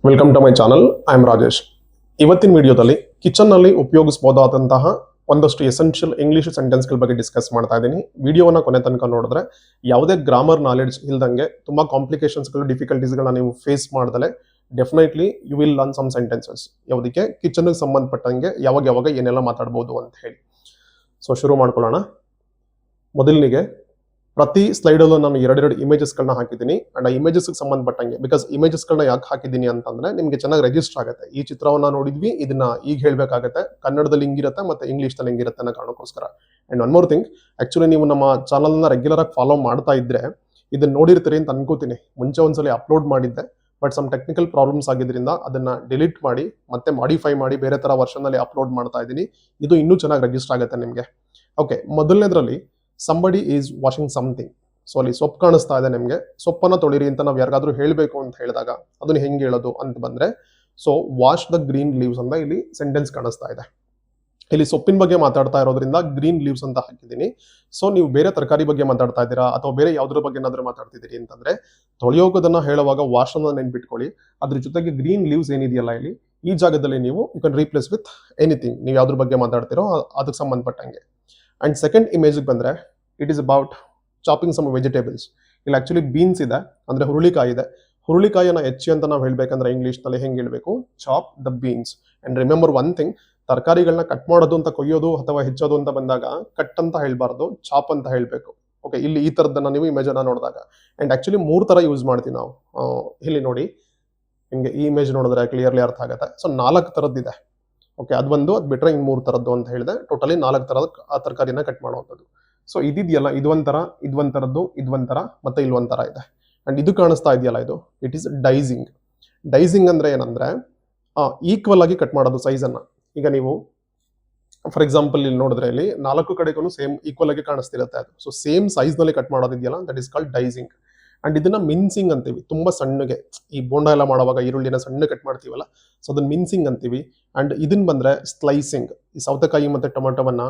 Welcome to my channel. I am Rajesh. ಇವತ್ತಿನ ವಿಡಿಯೋದಲ್ಲಿ ಕಿಚನ್ನಲ್ಲಿ ಉಪಯೋಗಿಸಬಹುದಾದಂತಹ ಒಂದಷ್ಟು ಎಸೆನ್ಷಿಯಲ್ ಇಂಗ್ಲಿಷ್ ಸೆಂಟೆನ್ಸ್ಗಳ ಬಗ್ಗೆ ಡಿಸ್ಕಸ್ ಮಾಡ್ತಾ ಇದ್ದೀನಿ. ವಿಡಿಯೋನ ಕೊನೆ ತನಕ ನೋಡಿದ್ರೆ ಯಾವುದೇ ಗ್ರಾಮರ್ ನಾಲೆಡ್ಜ್ ಇಲ್ದಂಗೆ ತುಂಬ ಕಾಂಪ್ಲಿಕೇಶನ್ಸ್ಗಳು ಡಿಫಿಕಲ್ಟೀಸ್ಗಳನ್ನ ನೀವು ಫೇಸ್ ಮಾಡ್ದಲೆ definitely you will learn some sentences. ಯಾವುದಕ್ಕೆ ಕಿಚನ್ಗೆ ಸಂಬಂಧಪಟ್ಟಂಗೆ ಯಾವಾಗ ಏನೆಲ್ಲ ಮಾತಾಡ್ಬೋದು ಅಂತ ಹೇಳಿ. ಸೊ ಶುರು ಮಾಡ್ಕೊಳ್ಳೋಣ. ಮೊದಲನಿಗೆ ಪ್ರತಿ ಸ್ಲೈಡಲ್ಲೂ ನಾನು ಎರಡೆರಡು ಇಮೇಜಸ್ಗಳನ್ನ ಹಾಕಿದ್ದೀನಿ ಅಂಡ್ ಆ ಇಮೇಜಸ್ಗೆ ಸಂಬಂಧಪಟ್ಟಂಗೆ, ಬಿಕಾಸ್ ಇಮೇಜಸ್ಗಳನ್ನ ಯಾಕೆ ಹಾಕಿದ್ದೀನಿ ಅಂತಂದ್ರೆ ನಿಮಗೆ ಚೆನ್ನಾಗಿ ರಿಜಿಸ್ಟರ್ ಆಗುತ್ತೆ. ಈ ಚಿತ್ರವನ್ನ ನೋಡಿದ್ವಿ, ಇದನ್ನ ಈಗ ಹೇಳಬೇಕಾಗುತ್ತೆ, ಕನ್ನಡದಲ್ಲಿ ಹಿಂಗಿರುತ್ತೆ ಮತ್ತೆ ಇಂಗ್ಲೀಷ್ನಲ್ಲಿ ಹಿಂಗಿರುತ್ತೆ ಅನ್ನೋ ಕಾರಣಕ್ಕೋಸ್ಕರ. And one more thing, actually ನೀವು ನಮ್ಮ ಚಾನಲ್ನ ರೆಗ್ಯುಲರ್ ಆಗಿ ಫಾಲೋ ಮಾಡ್ತಾ ಇದ್ರೆ ಇದನ್ನ ನೋಡಿರ್ತೀರಿ ಅಂತ ಅನ್ಕೋತೀನಿ. ಮುಂಚೆ ಒಂದ್ಸಲಿ ಅಪ್ಲೋಡ್ ಮಾಡಿದ್ದೆ, ಬಟ್ ಸಮ್ ಟೆಕ್ನಿಕಲ್ ಪ್ರಾಬ್ಲಮ್ಸ್ ಆಗಿದ್ರಿಂದ ಅದನ್ನ ಡಿಲೀಟ್ ಮಾಡಿ ಮತ್ತೆ ಮಾಡಿಫೈ ಮಾಡಿ ಬೇರೆ ತರ ವರ್ಷನ್ ಅಲ್ಲಿ ಅಪ್ಲೋಡ್ ಮಾಡ್ತಾ ಇದ್ದೀನಿ. ಇದು ಇನ್ನೂ ಚೆನ್ನಾಗಿ ರಿಜಿಸ್ಟರ್ ಆಗುತ್ತೆ ನಿಮಗೆ. ಓಕೆ, ಮೊದಲನೇದ್ರಲ್ಲಿ somebody is washing something. So ಅಲ್ಲಿ ಸೊಪ್ಪು ಕಾಣಿಸ್ತಾ ಇದೆ ನಿಮಗೆ, ಸೊಪ್ಪನ್ನ ತೊಳಿರಿ ಅಂತ ನಾವು ಯಾರಿಗಾದ್ರೂ ಹೇಳಬೇಕು ಅಂತ ಹೇಳಿದಾಗ ಅದನ್ನ ಹೆಂಗೆ ಹೇಳೋದು ಅಂತ ಬಂದ್ರೆ, so wash the green leaves ಅಂತ ಇಲ್ಲಿ ಸೆಂಟೆನ್ಸ್ ಕಾಣಿಸ್ತಾ ಇದೆ. ಇಲ್ಲಿ ಸೊಪ್ಪಿನ ಬಗ್ಗೆ ಮಾತಾಡ್ತಾ ಇರೋದ್ರಿಂದ ಗ್ರೀನ್ ಲೀವ್ಸ್ ಅಂತ ಹಾಕಿದ್ದೀನಿ. ಸೊ ನೀವು ಬೇರೆ ತರಕಾರಿ ಬಗ್ಗೆ ಮಾತಾಡ್ತಾ ಇದ್ದೀರಾ ಅಥವಾ ಬೇರೆ ಯಾವ್ದ್ರ ಬಗ್ಗೆ ಏನಾದ್ರೂ ಮಾತಾಡ್ತಿದ್ದೀರಿ ಅಂತಂದ್ರೆ ತೊಳೆಯೋಗೋದನ್ನ ಹೇಳುವಾಗ ವಾಶ್ ಅನ್ನ ನೆನ್ಪಿಟ್ಕೊಳ್ಳಿ. ಅದ್ರ ಜೊತೆಗೆ ಗ್ರೀನ್ ಲೀವ್ಸ್ ಏನಿದೆಯಲ್ಲ ಇಲ್ಲಿ ಈ ಜಾಗದಲ್ಲಿ ನೀವು you can replace with anything. ನೀವು ಯಾವ್ದ್ರ ಬಗ್ಗೆ ಮಾತಾಡ್ತಿರೋ ಅದಕ್ಕೆ ಸಂಬಂಧಪಟ್ಟಂಗೆ. ಅಂಡ್ ಸೆಕೆಂಡ್ ಇಮೇಜ್ಗೆ ಬಂದ್ರೆ it is about chopping some vegetables. ಇಲ್ಲಿ ಆಕ್ಚುಲಿ ಬೀನ್ಸ್ ಇದೆ, ಅಂದ್ರೆ ಹುರುಳಿಕಾಯಿ ಇದೆ. ಹುರುಳಿಕಾಯಿನ ಹೆಚ್ಚಿ ಅಂತ ನಾವು ಹೇಳ್ಬೇಕಂದ್ರೆ ಇಂಗ್ಲೀಷ್ನಲ್ಲಿ ಹೆಂಗೆ ಹೇಳ್ಬೇಕು? Chop the beans. And remember one thing, ತರಕಾರಿಗಳನ್ನ ಕಟ್ ಮಾಡೋದು ಅಂತ ಕೊಯ್ಯೋದು ಅಥವಾ ಹೆಚ್ಚೋದು ಅಂತ ಬಂದಾಗ ಕಟ್ ಅಂತ ಹೇಳ್ಬಾರ್ದು, ಚಾಪ್ ಅಂತ ಹೇಳ್ಬೇಕು. ಓಕೆ, ಇಲ್ಲಿ ಈ ತರದನ್ನ ನೀವು ಇಮೇಜ್ ಅನ್ನ ನೋಡಿದಾಗ ಅಂಡ್ ಆಕ್ಚುಲಿ 3 ತರ ಯೂಸ್ ಮಾಡ್ತೀವಿ ನಾವು. ಇಲ್ಲಿ ನೋಡಿ, ನಿಮಗೆ ಈ ಇಮೇಜ್ ನೋಡಿದ್ರೆ ಕ್ಲಿಯರ್ಲಿ ಅರ್ಥ ಆಗುತ್ತೆ. ಸೊ 4 ತರದ್ದಿದೆ. ಓಕೆ, ಅದು ಬಿಟ್ರೆ ಇನ್ 3 ತರದ್ದು ಅಂತ ಹೇಳಿದೆ. ಟೋಟಲಿ 4 ತರದ ಆ ತರಕಾರಿನ ಕಟ್ ಮಾಡುವಂಥದ್ದು. ಸೊ ಇದಿದೆಯಲ್ಲ, ಇದೊಂಥರ, ಇದೊಂಥರದ್ದು, ಇದೊಂಥರ ಮತ್ತೆ ಇಲ್ಲೊಂಥರ ಇದೆ. ಅಂಡ್ ಇದು ಕಾಣಿಸ್ತಾ ಇದೆಯಲ್ಲ, ಇದು ಇಟ್ ಈಸ್ ಡೈಸಿಂಗ್. ಡೈಸಿಂಗ್ ಅಂದ್ರೆ ಏನಂದ್ರೆ ಈಕ್ವಲ್ ಆಗಿ ಕಟ್ ಮಾಡೋದು ಸೈಜ್ ಅನ್ನ. ಈಗ ನೀವು ಫಾರ್ ಎಕ್ಸಾಂಪಲ್ ಇಲ್ಲಿ ನೋಡಿದ್ರೆ ಇಲ್ಲಿ 4 ಕಡೆಗೂ ಸೇಮ್ ಈಕ್ವಲ್ ಆಗಿ ಕಾಣಿಸ್ತಿರುತ್ತೆ ಅದು. ಸೊ ಸೇಮ್ ಸೈಜ್ ನಲ್ಲಿ ಕಟ್ ಮಾಡೋದಿದೆಯಲ್ಲ, that is called dicing. And ಇದನ್ನ ಮಿನ್ಸಿಂಗ್ ಅಂತೀವಿ. ತುಂಬಾ ಸಣ್ಣಗೆ, ಈ ಬೋಂಡ ಎಲ್ಲ ಮಾಡುವಾಗ ಈರುಳ್ಳಿನ ಸಣ್ಣ ಕಟ್ ಮಾಡ್ತೀವಲ್ಲ, ಸೊ ಅದನ್ನ ಮಿನ್ಸಿಂಗ್ ಅಂತೀವಿ. ಅಂಡ್ ಇದನ್ ಬಂದ್ರೆ ಸ್ಲೈಸಿಂಗ್. ಈ ಸೌತೆಕಾಯಿ ಮತ್ತೆ ಟೊಮೆಟೊವನ್ನ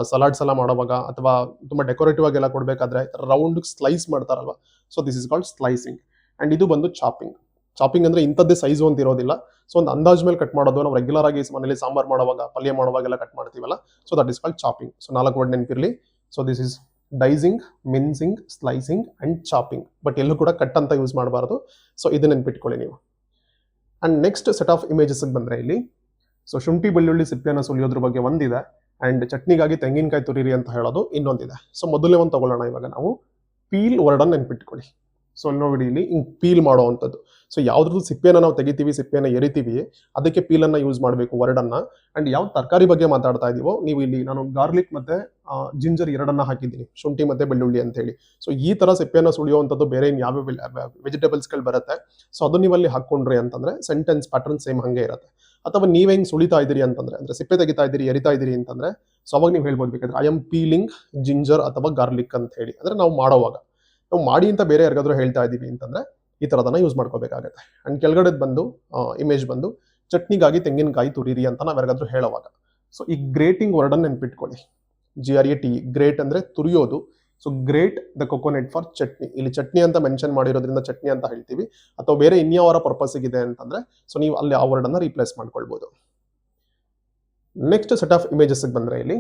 ಸಲಾಡ್ಸ್ ಎಲ್ಲ ಮಾಡುವಾಗ ಅಥವಾ ತುಂಬಾ ಡೆಕೋರೇಟಿವ್ ಆಗಿ ಎಲ್ಲ ಕೊಡ್ಬೇಕಾದ್ರೆ ರೌಂಡ್ ಸ್ಲೈಸ್ ಮಾಡ್ತಾರಲ್ವಾ, so this is called slicing. And ಇದು ಚಾಪಿಂಗ್. ಚಾಪಿಂಗ್ ಅಂದ್ರೆ ಇಂಥದ್ದೇ ಸೈಜು ಅಂತ ಇರೋದಿಲ್ಲ. ಸೊ ಒಂದು ಅಂದಾಜ್ ಮೇಲೆ ಕಟ್ ಮಾಡೋದು. ನಾವು ರೆಗ್ಯುಲರ್ ಆಗಿ ಮನೇಲಿ ಸಾಂಬಾರ್ ಮಾಡುವಾಗ, ಪಲ್ಯ ಮಾಡುವಾಗೆಲ್ಲ ಕಟ್ ಮಾಡ್ತೀವಲ್ಲ, so that is called chopping. So 4 word ನೆನಪಿರ್ಲಿ. So this is dicing, mincing, slicing and chopping. But ಎಲ್ಲೂ ಕೂಡ ಕಟ್ ಅಂತ ಯೂಸ್ ಮಾಡಬಾರ್ದು. ಸೊ ಇದನ್ನ ನೆನ್ಪಿಟ್ಕೊಳ್ಳಿ ನೀವು. And next set of images ಬಂದ್ರೆ ಇಲ್ಲಿ ಸೊ ಶುಂಠಿ ಬೆಳ್ಳುಳ್ಳಿ ಸಿಪ್ಪೆಯನ್ನು ಸುಲಿಯೋದ್ರ ಬಗ್ಗೆ ಒಂದಿದೆ. ಅಂಡ್ ಚಟ್ನಿಗಾಗಿ ತೆಂಗಿನಕಾಯಿ ತುರಿರಿ ಅಂತ ಹೇಳೋದು ಇನ್ನೊಂದಿದೆ. ಸೊ ಮೊದಲನೇ ಒಂದು ತಗೊಳ್ಳೋಣ ಇವಾಗ ನಾವು. ಪೀಲ್ ವರ್ಡ್ ಅನ್ನು ನೆನ್ಪಿಟ್ಕೊಳ್ಳಿ. ಸೊ ಅಲ್ಲಿ ನೋಡಿ, ಇಲ್ಲಿ ಹಿಂಗ್ ಪೀಲ್ ಮಾಡುವಂಥದ್ದು. ಸೊ ಯಾವ್ದ್ರದ್ದು ಸಿಪ್ಪೆನ ನಾವು ತೆಗಿತೀವಿ, ಸಿಪ್ಪೆನ ಎರಿತೀವಿ, ಅದಕ್ಕೆ ಪೀಲನ್ನ ಯೂಸ್ ಮಾಡಬೇಕು ವರ್ಡ್ ಅನ್ನ. ಅಂಡ್ ಯಾವ ತರಕಾರಿ ಬಗ್ಗೆ ಮಾತಾಡ್ತಾ ಇದೀವೋ, ನೀವು ಇಲ್ಲಿ ನಾನು ಗಾರ್ಲಿಕ್ ಮತ್ತೆ ಜಿಂಜರ್ ಎರಡನ್ನ ಹಾಕಿದ್ದೀನಿ, ಶುಂಠಿ ಮತ್ತೆ ಬೆಳ್ಳುಳ್ಳಿ ಅಂತ ಹೇಳಿ. ಸೊ ಈ ತರ ಸಿಪ್ಪೆನ ಸುಳಿಯುವಂಥದ್ದು ಬೇರೆ ಯಾವ ವೆಜಿಟೇಬಲ್ಸ್ಗಳು ಬರುತ್ತೆ, ಸೊ ಅದನ್ನ ನೀವು ಅಲ್ಲಿ ಹಾಕೊಂಡ್ರಿ ಅಂತಂದ್ರೆ ಸೆಂಟೆನ್ಸ್ ಪ್ಯಾಟರ್ನ್ ಸೇಮ್ ಹಂಗೆ ಇರುತ್ತೆ. ಅಥವಾ ನೀವ್ ಹೆಂಗ್ ಸುಳಿತಾ ಇದ್ದೀರಿ ಅಂತಂದ್ರೆ, ಅಂದ್ರೆ ಸಿಪ್ಪೆ ತೆಗಿತಾ ಇದ್ದೀರಿ, ಎರಿತಾ ಇದ್ದೀರಿ ಅಂತಂದ್ರೆ, ಸೊ ಅವಾಗ ನೀವು ಹೇಳ್ಬೋದು ಬೇಕಾದ್ರೆ ಐ ಆಮ್ ಪೀಲಿಂಗ್ ಜಿಂಜರ್ ಅಥವಾ ಗಾರ್ಲಿಕ್ ಅಂತ ಹೇಳಿ. ಅಂದ್ರೆ ನಾವು ಮಾಡೋವಾಗ, ನಾವು ಮಾಡಿ ಅಂತ ಬೇರೆ ಯಾರಿಗಾದ್ರೂ ಹೇಳ್ತಾ ಇದೀವಿ ಅಂತಂದ್ರೆ ಈ ತರದನ್ನ ಯೂಸ್ ಮಾಡ್ಕೋಬೇಕಾಗುತ್ತೆ. ಅಂಡ್ ಕೆಳಗಡೆ ಇಮೇಜ್ ಚಟ್ನಿಗಾಗಿ ತೆಂಗಿನಕಾಯಿ ತುರಿರಿ ಅಂತ ನಾವ್ ಯಾರಿಗಾದ್ರೂ ಹೇಳುವಾಗ. ಸೊ ಈ ಗ್ರೇಟಿಂಗ್ ವರ್ಡ್ ಅನ್ನು ನೆನ್ಪಿಟ್ಕೊಳ್ಳಿ. GRAT, ಗ್ರೇಟ್ ಅಂದ್ರೆ ತುರಿಯೋದು. So grate the coconut for chutney. ಇಲ್ಲಿ ಚಟ್ನಿ ಅಂತ ಮೆನ್ಷನ್ ಮಾಡಿರೋದ್ರಿಂದ ಚಟ್ನಿ ಅಂತ ಹೇಳ್ತೀವಿ. ಅಥವಾ ಬೇರೆ ಇನ್ಯಾವರ ಪರ್ಪಸ್ ಇದೆ ಅಂತಂದ್ರೆ ಸೊ ನೀವು ಅಲ್ಲಿ ಆ ವರ್ಡ್ ಅನ್ನ ರೀಪ್ಲೇಸ್ ಮಾಡ್ಕೊಳ್ಬಹುದು. ನೆಕ್ಸ್ಟ್ ಸೆಟ್ ಆಫ್ ಇಮೇಜಸ್ ಬಂದ್ರೆ ಇಲ್ಲಿ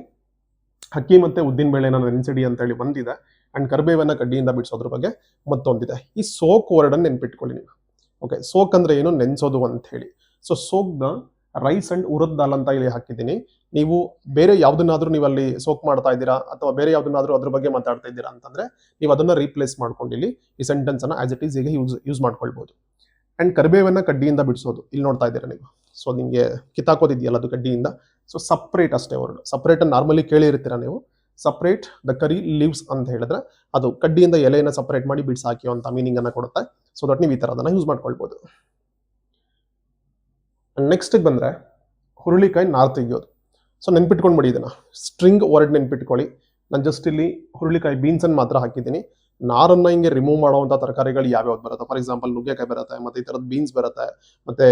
ಅಕ್ಕಿ ಮತ್ತೆ ಉದ್ದಿನ ಬೇಳೆನ ನೆನೆಸಿಡಿ ಅಂತ ಹೇಳಿ ಒಂದಿದೆ. ಅಂಡ್ ಕರಿಬೇವನ್ನ ಕಡ್ಡಿಯಿಂದ ಬಿಡಿಸೋದ್ರ ಬಗ್ಗೆ ಮತ್ತೊಂದಿದೆ. ಈ ಸೋಕ್ ವರ್ಡ್ ಅನ್ನು ನೆನ್ಪಿಟ್ಕೊಳ್ಳಿ ನೀವು. ಓಕೆ, ಸೋಕ್ ಅಂದ್ರೆ ಏನು? ನೆನ್ಸೋದು ಅಂತ ಹೇಳಿ. ಸೊ ಸೋಕ್ನ ರೈಸ್ ಅಂಡ್ ಉರದ್ ದಾಲ್ ಅಂತ ಇಲ್ಲಿ ಹಾಕಿದ್ದೀನಿ. ನೀವು ಬೇರೆ ಯಾವ್ದನ್ನಾದ್ರೂ ನೀವು ಅಲ್ಲಿ ಸೋಕ್ ಮಾಡ್ತಾ ಇದ್ದೀರಾ ಅಥವಾ ಬೇರೆ ಯಾವ್ದನ್ನಾದ್ರೂ ಅದ್ರ ಬಗ್ಗೆ ಮಾತಾಡ್ತಾ ಇದ್ದೀರಾ ಅಂತಂದ್ರೆ ನೀವು ಅದನ್ನ ರೀಪ್ಲೇಸ್ ಮಾಡ್ಕೊಂಡು ಇಲ್ಲಿ ಈ ಸೆಂಟೆನ್ಸ್ ಅನ್ನ ಆಸ್ ಇಟ್ ಈಸ್ ಈಗ ಯೂಸ್ ಮಾಡ್ಕೊಳ್ಬಹುದು. ಅಂಡ್ ಕರಿಬೇವನ್ನ ಕಡ್ಡಿಯಿಂದ ಬಿಡಿಸೋದು ಇಲ್ಲಿ ನೋಡ್ತಾ ಇದ್ದೀರಾ ನೀವು. ಸೊ ನಿಮಗೆ ಕಿತ್ತಾಕೋದಿದೆಯಲ್ಲ ಅದು ಕಡ್ಡಿಯಿಂದ. ಸೊ ಸಪ್ರೇಟ್ ಅಷ್ಟೇ ವರ್ಡ್. ಸಪ್ರೇಟ್ ಅನ್ನು ನಾರ್ಮಲಿ ಕೇಳಿರ್ತೀರಾ ನೀವು. ಸಪ್ರೇಟ್ ದ ಕರಿ ಲೀವ್ಸ್ ಅಂತ ಹೇಳಿದ್ರೆ ಅದು ಕಡ್ಡಿಯಿಂದ ಎಲೆಯನ್ನು ಸಪರೇಟ್ ಮಾಡಿ ಬಿಡ್ಸ್ ಹಾಕಿ ಅಂತ ಮೀನಿಂಗ್ ಅನ್ನ ಕೊಡುತ್ತೆ. ಸೊ ದಟ್ ನೀವು ಈ ತರ ಅದನ್ನ ಯೂಸ್ ಮಾಡ್ಕೊಳ್ಬಹುದು. ನೆಕ್ಸ್ಟ್ ಬಂದ್ರೆ ಹುರುಳಿಕಾಯಿ ನಾರ್ ತೆಗಿಯೋದು. ಸೊ ನೆನ್ಪಿಟ್ಕೊಂಡ್ಬಿಡಿ ಇದನ್ನ. ಸ್ಟ್ರಿಂಗ್ ವರ್ಡ್ ನೆನ್ಪಿಟ್ಕೊಳ್ಳಿ. ನಾನು ಜಸ್ಟ್ ಇಲ್ಲಿ ಹುರುಳಿಕಾಯಿ ಬೀನ್ಸ್ ಅನ್ನು ಮಾತ್ರ ಹಾಕಿದ್ದೀನಿ. ನಾರನ್ನ ಹಿಂಗೆ ರಿಮೂವ್ ಮಾಡುವಂತ ತರಕಾರಿಗಳು ಯಾವ್ಯಾವ್ದು ಬರುತ್ತೆ? ಫಾರ್ ಎಕ್ಸಾಂಪಲ್ ನುಗ್ಗೆಕಾಯಿ ಬರುತ್ತೆ, ಮತ್ತೆ ಈ ತರದ್ ಬೀನ್ಸ್ ಬರುತ್ತೆ, ಮತ್ತೆ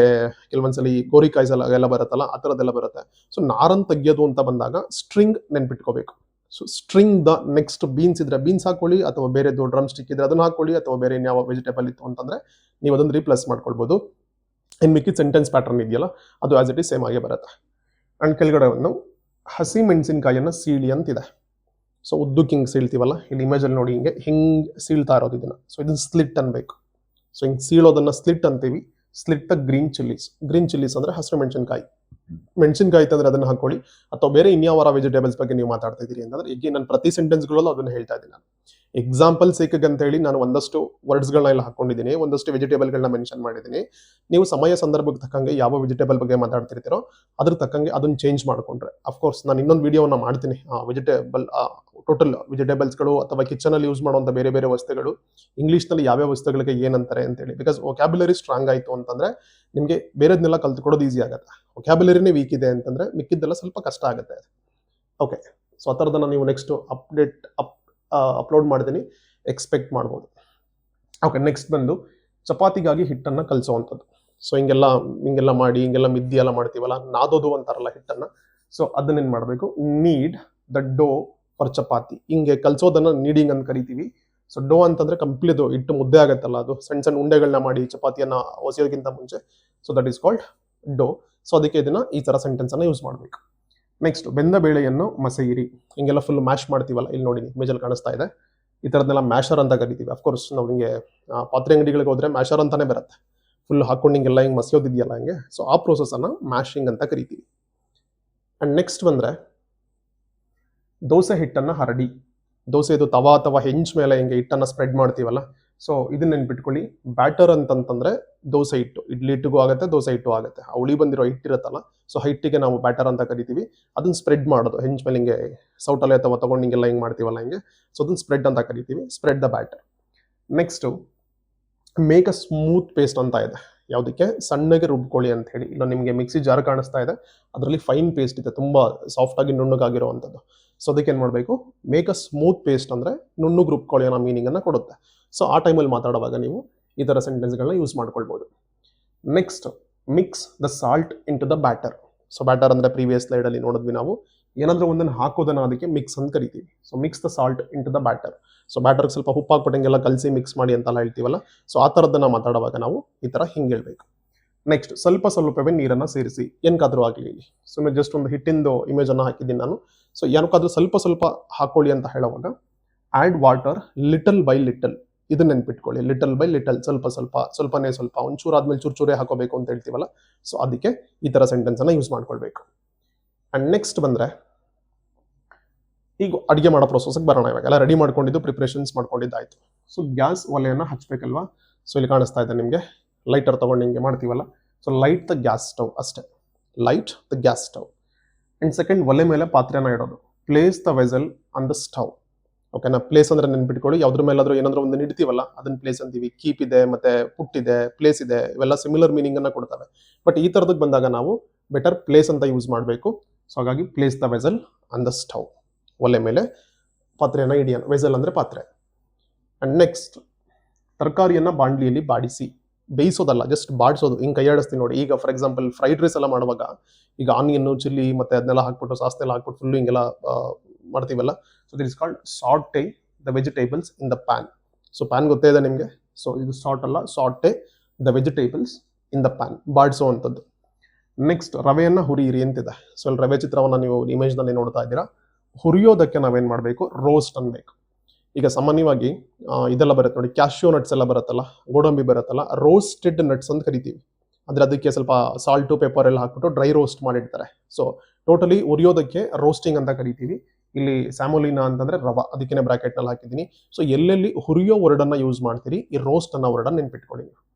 ಕೆಲವೊಂದ್ಸಲಿ ಗೋರಿಕಾಯಿ ಎಲ್ಲ ಬರುತ್ತಲ್ಲ, ಆ ತರದೆಲ್ಲ ಬರುತ್ತೆ. ಸೊ ನಾರನ್ ತೆಗಿಯೋದು ಅಂತ ಬಂದಾಗ ಸ್ಟ್ರಿಂಗ್ ನೆನ್ಪಿಟ್ಕೋಬೇಕು. So string the next beans ಇದ್ರೆ ಬೀನ್ಸ್ ಹಾಕೊಳ್ಳಿ, ಅಥವಾ ಬೇರೆ ಡ್ರಮ್ ಸ್ಟಿಕ್ ಇದ್ರೆ ಅದನ್ನ ಹಾಕೊಳ್ಳಿ, ಅಥವಾ ಬೇರೆ ಯಾವ ವೆಜಿಟೇಬಲ್ ಇತ್ತು ಅಂತಂದ್ರೆ ನೀವು ಅದನ್ನ ರೀಪ್ಲೇಸ್ ಮಾಡ್ಕೊಳ್ಬಹುದು. ಇನ್ನು ಮಿಕ್ಕಿದ ಸೆಂಟೆನ್ಸ್ ಪ್ಯಾಟರ್ನ್ ಇದೆಯಲ್ಲ ಅದು ಆಸ್ ಇಟ್ ಈಸ್ ಸೇಮ್ ಆಗೇ ಬರುತ್ತೆ. ಆ್ಯಂಡ್ ಕೆಳಗಡೆ ಒಂದು ಹಸಿ ಮೆಣಸಿನಕಾಯಿಯನ್ನು ಸೀಳಿ ಅಂತಿದೆ. ಸೊ ಉದ್ದಕ್ಕೆ ಹಿಂಗೆ ಸೀಳ್ತೀವಲ್ಲ, ಇಲ್ಲಿ ಇಮೇಜಲ್ಲಿ ನೋಡಿ ಹಿಂಗೆ ಸೀಳ್ತಾ ಇರೋದು ಇದನ್ನು. ಸೊ ಇದನ್ನು ಸ್ಲಿಟ್ ಅನ್ಬೇಕು. ಸೊ ಹಿಂಗೆ ಸೀಳೋದನ್ನು ಸ್ಲಿಟ್ ಅಂತೀವಿ. ಸ್ಲಿಟ್ ಗ್ರೀನ್ ಚಿಲ್ಲೀಸ್ ಅಂದರೆ ಹಸಿರು ಮೆಣಸಿನಕಾಯಿ ತಂದ್ರೆ ಅದನ್ನು ಹಾಕೊಳ್ಳಿ, ಅಥವಾ ಬೇರೆ ಇನ್ಯಾವರ ವೆಜಿಟೇಬಲ್ಸ್ ಬಗ್ಗೆ ನೀವು ಮಾತಾಡ್ತಾ ಇದ್ದೀರಿ ಅಂತಂದ್ರೆ ಈಗ ನಾನು ಪ್ರತಿ ಸೆಂಟೆನ್ಸ್ಗಳಲ್ಲೂ ಅದನ್ನು ಹೇಳ್ತಾ ಇದ್ದೀನಿ. ನಾನು ಎಕ್ಸಾಂಪಲ್ ಸೇಕಗೆ ಅಂತ ಹೇಳಿ ನಾನು ಒಂದಷ್ಟು ವರ್ಡ್ಸ್ಗಳನ್ನ ಎಲ್ಲ ಹಾಕೊಂಡಿದ್ದೀನಿ, ಒಂದಷ್ಟು ವೆಜಿಟೇಬಲ್ಗಳನ್ನ ಮೆನ್ಷನ್ ಮಾಡಿದ್ದೀನಿ. ನೀವು ಸಮಯ ಸಂದರ್ಭಕ್ಕೆ ತಕ್ಕಂಗೆ ಯಾವ ವೆಜಿಟೇಬಲ್ ಬಗ್ಗೆ ಮಾತಾಡ್ತಿರ್ತೀರೋ ಅದ್ರ ತಕ್ಕಂಗೆ ಅದನ್ನು ಚೇಂಜ್ ಮಾಡಿಕೊಂಡ್ರೆ, ಅಫ್ಕೋರ್ಸ್ ನಾನು ಇನ್ನೊಂದು ವಿಡಿಯೋನ ಮಾಡ್ತೀನಿ ಟೋಟಲ್ ವೆಜಿಟೇಬಲ್ಸ್ಗಳು ಅಥವಾ ಕಿಚನಲ್ಲಿ ಯೂಸ್ ಮಾಡುವಂಥ ಬೇರೆ ಬೇರೆ ವಸ್ತುಗಳು ಇಂಗ್ಲೀಷ್ನಲ್ಲಿ ಯಾವ್ಯಾವ ವಸ್ತುಗಳಿಗೆ ಏನಂತಾರೆ ಅಂತೇಳಿ. ಬಿಕಾಸ್ ವೊಕ್ಯಾಬ್ಯುಲರಿ ಸ್ಟ್ರಾಂಗ್ ಆಯಿತು ಅಂತಂದರೆ ನಿಮಗೆ ಬೇರೆದನ್ನೆಲ್ಲ ಕಲ್ತ್ಕೊಡೋದು ಈಸಿ ಆಗುತ್ತೆ. ವೊಕ್ಯಾಬ್ಯುಲರಿನೇ ವೀಕ್ ಇದೆ ಅಂತಂದರೆ ಮಿಕ್ಕಿದ್ದೆಲ್ಲ ಸ್ವಲ್ಪ ಕಷ್ಟ ಆಗುತ್ತೆ. ಓಕೆ, ಸೊ ಆ ಥರದನ್ನು ನೀವು ನೆಕ್ಸ್ಟ್ ಅಪ್ಲೋಡ್ ಮಾಡ್ತೀನಿ, ಎಕ್ಸ್ಪೆಕ್ಟ್ ಮಾಡ್ಬೋದು. ಓಕೆ, ನೆಕ್ಸ್ಟ್ ಬಂದು ಚಪಾತಿಗಾಗಿ ಹಿಟ್ಟನ್ನು ಕಲಿಸೋವಂಥದ್ದು. ಸೊ ಹಿಂಗೆಲ್ಲ ಮಾಡಿ ಹಿಂಗೆಲ್ಲ ಮಿದ್ದಿ ಎಲ್ಲ ಮಾಡ್ತೀವಲ್ಲ, ನಾದೋದು ಅಂತಾರಲ್ಲ ಹಿಟ್ಟನ್ನು. ಸೊ ಅದನ್ನೇನು ಮಾಡಬೇಕು, knead the dough for chapati. ಹಿಂಗೆ ಕಲಿಸೋದನ್ನು ನೀಡಿಂಗ್ ಅಂತ ಕರಿತೀವಿ. ಸೊ ಡೋ ಅಂತಂದರೆ ಕಂಪ್ಲೀಟ್ ಹಿಟ್ಟು ಮುದ್ದೆ ಆಗುತ್ತಲ್ಲ, ಅದು ಸಣ್ಣ ಸಣ್ಣ ಉಂಡೆಗಳನ್ನ ಮಾಡಿ ಚಪಾತಿಯನ್ನು ಒಸೆಯೋದಕ್ಕಿಂತ ಮುಂಚೆ. So that is called dough. So ಅದಕ್ಕೆ ಇದನ್ನು ಈ ಥರ ಸೆಂಟೆನ್ಸನ್ನು ಯೂಸ್ ಮಾಡಬೇಕು. ನೆಕ್ಸ್ಟ್, ಬೆಂದ ಬೇಳೆಯನ್ನು ಮಸೆಯಿರಿ. ಹಿಂಗೆಲ್ಲ ಫುಲ್ ಮ್ಯಾಶ್ ಮಾಡ್ತೀವಲ್ಲ, ಇಲ್ಲಿ ನೋಡಿ ಇಮೇಜಲ್ಲಿ ಕಾಣಿಸ್ತಾ ಇದೆ. ಈ ಥರದ್ದೆಲ್ಲ ಮ್ಯಾಶರ್ ಅಂತ ಕರಿತೀವಿ. ಅಫ್ಕೋರ್ಸ್ ನಾವು ಹಿಂಗೆ ಪಾತ್ರೆ ಅಂಗಡಿಗಳಿಗೆ ಹೋದರೆ ಮ್ಯಾಶರ್ ಅಂತಾನೆ ಬರುತ್ತೆ. ಫುಲ್ ಹಾಕೊಂಡು ಹಿಂಗೆಲ್ಲ ಹಿಂಗೆ ಮಸೆಯೋದಿದೆಯಲ್ಲ ಹಿಂಗೆ. ಸೊ ಆ ಪ್ರೋಸೆಸನ್ನು ಮ್ಯಾಶಿಂಗ್ ಅಂತ ಕರಿತೀವಿ. ಆ್ಯಂಡ್ ನೆಕ್ಸ್ಟ್ ಬಂದರೆ ದೋಸೆ ಹಿಟ್ಟನ್ನು ಹರಡಿ. ದೋಸೆದು ತವಾ ಅಥವಾ ಹೆಂಚ್ ಮೇಲೆ ಹಿಂಗೆ ಹಿಟ್ಟನ್ನು ಸ್ಪ್ರೆಡ್ ಮಾಡ್ತೀವಲ್ಲ. ಸೊ ಇದನ್ನ ನೆನ್ಪಿಟ್ಕೊಳ್ಳಿ, ಬ್ಯಾಟರ್ ಅಂತಂತಂದ್ರೆ ದೋಸೆ ಹಿಟ್ಟು, ಇಡ್ಲಿ ಹಿಟ್ಟಿಗೂ ಆಗುತ್ತೆ, ದೋಸೆ ಹಿಟ್ಟು ಆಗುತ್ತೆ. ಆ ಉಳಿ ಬಂದಿರೋ ಹಿಟ್ಟಿರುತ್ತಲ್ಲ, ಸೊ ಹಿಟ್ಟಿಗೆ ನಾವು ಬ್ಯಾಟರ್ ಅಂತ ಕರಿತೀವಿ. ಅದನ್ನ ಸ್ಪ್ರೆಡ್ ಮಾಡೋದು ಹೆಂಚ್ ಮೇಲೆ ಹಿಂಗೆ ಸೌಟಲ್ಲಿ ಅಥವಾ ತಗೊಂಡು ಹಿಂಗೆಲ್ಲ ಹಿಂಗೆ ಮಾಡ್ತೀವಲ್ಲ ಹಿಂಗೆ. ಸೊ ಅದನ್ನ ಸ್ಪ್ರೆಡ್ ಅಂತ ಕರಿತೀವಿ, spread the batter. Next make a smooth paste ಅಂತ ಇದೆ. ಯಾವುದಕ್ಕೆ? ಸಣ್ಣಗೆ ರುಬ್ಕೊಳ್ಳಿ ಅಂತ ಹೇಳಿ. ಇಲ್ಲ ನಿಮಗೆ ಮಿಕ್ಸಿ ಜಾರ್ ಕಾಣಿಸ್ತಾ ಇದೆ, ಅದರಲ್ಲಿ ಫೈನ್ ಪೇಸ್ಟ್ ಇದೆ, ತುಂಬ ಸಾಫ್ಟಾಗಿ ನುಣ್ಣಗಾಗಿರುವಂಥದ್ದು. ಸೊ ಅದಕ್ಕೆ ಏನು ಮಾಡಬೇಕು, ಮೇಕ್ ಅ ಸ್ಮೂತ್ ಪೇಸ್ಟ್ ಅಂದರೆ ನುಣ್ಣಗೆ ರುಬ್ಕೊಳ್ಳಿ ಅನ್ನೋ ಮೀನಿಂಗನ್ನು ಕೊಡುತ್ತೆ. ಸೊ ಆ ಟೈಮಲ್ಲಿ ಮಾತಾಡುವಾಗ ನೀವು ಈ ಥರ ಸೆಂಟೆನ್ಸ್ಗಳನ್ನ ಯೂಸ್ ಮಾಡ್ಕೊಳ್ಬೋದು. Next, mix the salt into the batter. So batter ಅಂದರೆ ಪ್ರೀವಿಯಸ್ ಸ್ಲೈಡಲ್ಲಿ ನೋಡಿದ್ವಿ ನಾವು, ಏನಾದರೂ ಒಂದನ್ನು ಹಾಕೋದನ್ನು ಅದಕ್ಕೆ ಮಿಕ್ಸ್ ಅಂತ ಕರಿತೀವಿ. So mix the salt into the batter. So ಬ್ಯಾಟರ್ಗೆ ಸ್ವಲ್ಪ ಉಪ್ಪು ಹಾಕ್ಬಿಟ್ಟಂಗೆಲ್ಲ ಕಲಸಿ ಮಿಕ್ಸ್ ಮಾಡಿ ಅಂತೆಲ್ಲ ಹೇಳ್ತೀವಲ್ಲ. ಸೊ ಆ ಥರದ್ದನ್ನು ಮಾತಾಡುವಾಗ ನಾವು ಈ ಥರ ಹಿಂಗೆ ಹೇಳ್ಬೇಕು. ನೆಕ್ಸ್ಟ್, ಸ್ವಲ್ಪವೇ ನೀರನ್ನು ಸೇರಿಸಿ. ಏನಕ್ಕಾದ್ರೂ ಆಗಲಿ, ಸುಮ್ಮನೆ ಜಸ್ಟ್ ಒಂದು ಹಿಟ್ಟಿಂದು ಇಮೇಜನ್ನು ಹಾಕಿದ್ದೀನಿ ನಾನು. ಸೊ ಏನಕ್ಕಾದ್ರೂ ಸ್ವಲ್ಪ ಹಾಕೊಳ್ಳಿ ಅಂತ ಹೇಳುವಾಗ add water little by little. ಇದನ್ನ ನೆನ್ಪಿಟ್ಕೊಳ್ಳಿ, ಲಿಟಲ್ ಬೈ ಲಿಟಲ್, ಸ್ವಲ್ಪನೇ ಸ್ವಲ್ಪ, ಒಂಚೂರು ಆದ್ಮೇಲೆ ಚೂರೇ ಹಾಕೋಬೇಕು ಅಂತ ಹೇಳ್ತೀವಲ್ಲ. ಸೊ ಅದಕ್ಕೆ ಈ ಥರ ಸೆಂಟೆನ್ಸನ್ನು ಯೂಸ್ ಮಾಡ್ಕೊಳ್ಬೇಕು. ಆ್ಯಂಡ್ ನೆಕ್ಸ್ಟ್ ಬಂದರೆ ಈಗ ಅಡುಗೆ ಮಾಡೋ ಪ್ರೊಸೆಸ್ಗೆ ಬರೋಣ. ಇವಾಗೆಲ್ಲ ರೆಡಿ ಮಾಡ್ಕೊಂಡಿದ್ದು, ಪ್ರಿಪ್ರೇಷನ್ಸ್ ಮಾಡ್ಕೊಂಡಿದ್ದಾಯಿತು. ಸೊ ಗ್ಯಾಸ್ ಒಲೆಯನ್ನು ಹಚ್ಚಬೇಕಲ್ವಾ. ಸೊ ಇಲ್ಲಿ ಕಾಣಿಸ್ತಾ ಇದೆ ನಿಮಗೆ, ಲೈಟರ್ ತೊಗೊಂಡು ಹಿಂಗೆ ಮಾಡ್ತೀವಲ್ಲ. So light the gas stove, ಅಷ್ಟೇ, light the gas stove. And second, ಒಲೆ ಮೇಲೆ ಪಾತ್ರೆನ ಇಡೋದು. Place the vessel on the stove. ಓಕೆನಾ? ಪ್ಲೇಸ್ ಅಂದರೆ ನೆನ್ಪಿಟ್ಕೊಳ್ಳಿ, ಯಾವುದ್ರ ಮೇಲಾದರೂ ಏನಾದರೂ ಒಂದು ಇಡ್ತೀವಲ್ಲ ಅದನ್ನ ಪ್ಲೇಸ್ ಅಂತೀವಿ. ಕೀಪ್ ಇದೆ, ಮತ್ತೆ ಪುಟ್ ಇದೆ, ಪ್ಲೇಸ್ ಇದೆ, ಇವೆಲ್ಲ ಸಿಮಿಲರ್ ಮೀನಿಂಗನ್ನು ಕೊಡ್ತವೆ. ಬಟ್ ಈ ಥರದಕ್ಕೆ ಬಂದಾಗ ನಾವು ಬೆಟರ್ ಪ್ಲೇಸ್ ಅಂತ ಯೂಸ್ ಮಾಡಬೇಕು. ಸೊ ಹಾಗಾಗಿ place the vessel on the stove, ಒಲೆ ಮೇಲೆ ಪಾತ್ರೆಯನ್ನು ಇಡಿಯೋಣ. ವೆಸಲ್ ಅಂದರೆ ಪಾತ್ರೆ. ಆ್ಯಂಡ್ ನೆಕ್ಸ್ಟ್, ತರಕಾರಿಯನ್ನು ಬಾಣಲಿಯಲ್ಲಿ ಬಾಡಿಸಿ. ಬೇಯಿಸೋದಲ್ಲ, ಜಸ್ಟ್ ಬಾಡಿಸೋದು. ಹಿಂಗೆ ಕೈಯಾಡಿಸ್ತೀನಿ ನೋಡಿ. ಈಗ ಫಾರ್ ಎಕ್ಸಾಂಪಲ್ ಫ್ರೈಡ್ ರೈಸ್ ಎಲ್ಲ ಮಾಡುವಾಗ ಈಗ ಆನಿಯನ್ನು, ಚಿಲ್ಲಿ ಮತ್ತು ಅದನ್ನೆಲ್ಲ ಹಾಕ್ಬಿಟ್ಟು, ಸಾಸ್ನೆಲ್ಲ ಹಾಕ್ಬಿಟ್ಟು ಫುಲ್ಲು ಹಿಂಗೆಲ್ಲ ಮಾಡ್ತೀವಲ್ಲ. So this is called saute the vegetables in the pan. So pan ಗೊತ್ತೇ ಇದೆ ನಿಮಗೆ. ಸೊ ಇದು ಸಾಟ್ ಅಲ್ಲ, saute the vegetables in the pan, ಬಾಡಿಸೋ ಅಂಥದ್ದು. ನೆಕ್ಸ್ಟ್, ರವೆಯನ್ನು ಹುರಿಯಿರಿ ಅಂತಿದೆ. ಸೊ ಅಲ್ಲಿ ರವೆ ಚಿತ್ರವನ್ನು ನೀವು ಇಮೇಜ್ನಲ್ಲಿ ನೋಡ್ತಾ ಇದ್ದೀರಾ. ಹುರಿಯೋದಕ್ಕೆ ನಾವೇನು ಮಾಡಬೇಕು, ರೋಸ್ಟ್ ಅನ್ಬೇಕು. ಈಗ ಸಾಮಾನ್ಯವಾಗಿ ಇದೆಲ್ಲ ಬರುತ್ತೆ ನೋಡಿ, ಕ್ಯಾಶ್ಯೂ ನಟ್ಸ್ ಎಲ್ಲ ಬರುತ್ತಲ್ಲ, ಗೋಡಂಬಿ ಬರುತ್ತಲ್ಲ, ರೋಸ್ಟೆಡ್ ನಟ್ಸ್ ಅಂತ ಕರಿತೀವಿ. ಅಂದರೆ ಅದಕ್ಕೆ ಸ್ವಲ್ಪ ಸಾಲ್ಟು ಪೆಪ್ಪರ್ ಎಲ್ಲ ಹಾಕ್ಬಿಟ್ಟು ಡ್ರೈ ರೋಸ್ಟ್ ಮಾಡಿರ್ತಾರೆ. ಸೊ ಟೋಟಲಿ ಉರಿಯೋದಕ್ಕೆ ರೋಸ್ಟಿಂಗ್ ಅಂತ ಕರಿತೀವಿ. ಇಲ್ಲಿ ಸ್ಯಾಮೋಲಿನಾ ಅಂತಂದರೆ ರವ, ಅದಕ್ಕೇ ಬ್ರಾಕೆಟ್ನಲ್ಲಿ ಹಾಕಿದ್ದೀನಿ. ಸೊ ಎಲ್ಲೆಲ್ಲಿ ಹುರಿಯೋ ವರ್ಡನ್ನು ಯೂಸ್ ಮಾಡ್ತೀರಿ, ಈ ರೋಸ್ಟ್ ಅನ್ನೋ ವರ್ಡನ್ನು ನೆನ್ಪಿಟ್ಕೊಳ್ಳಿ.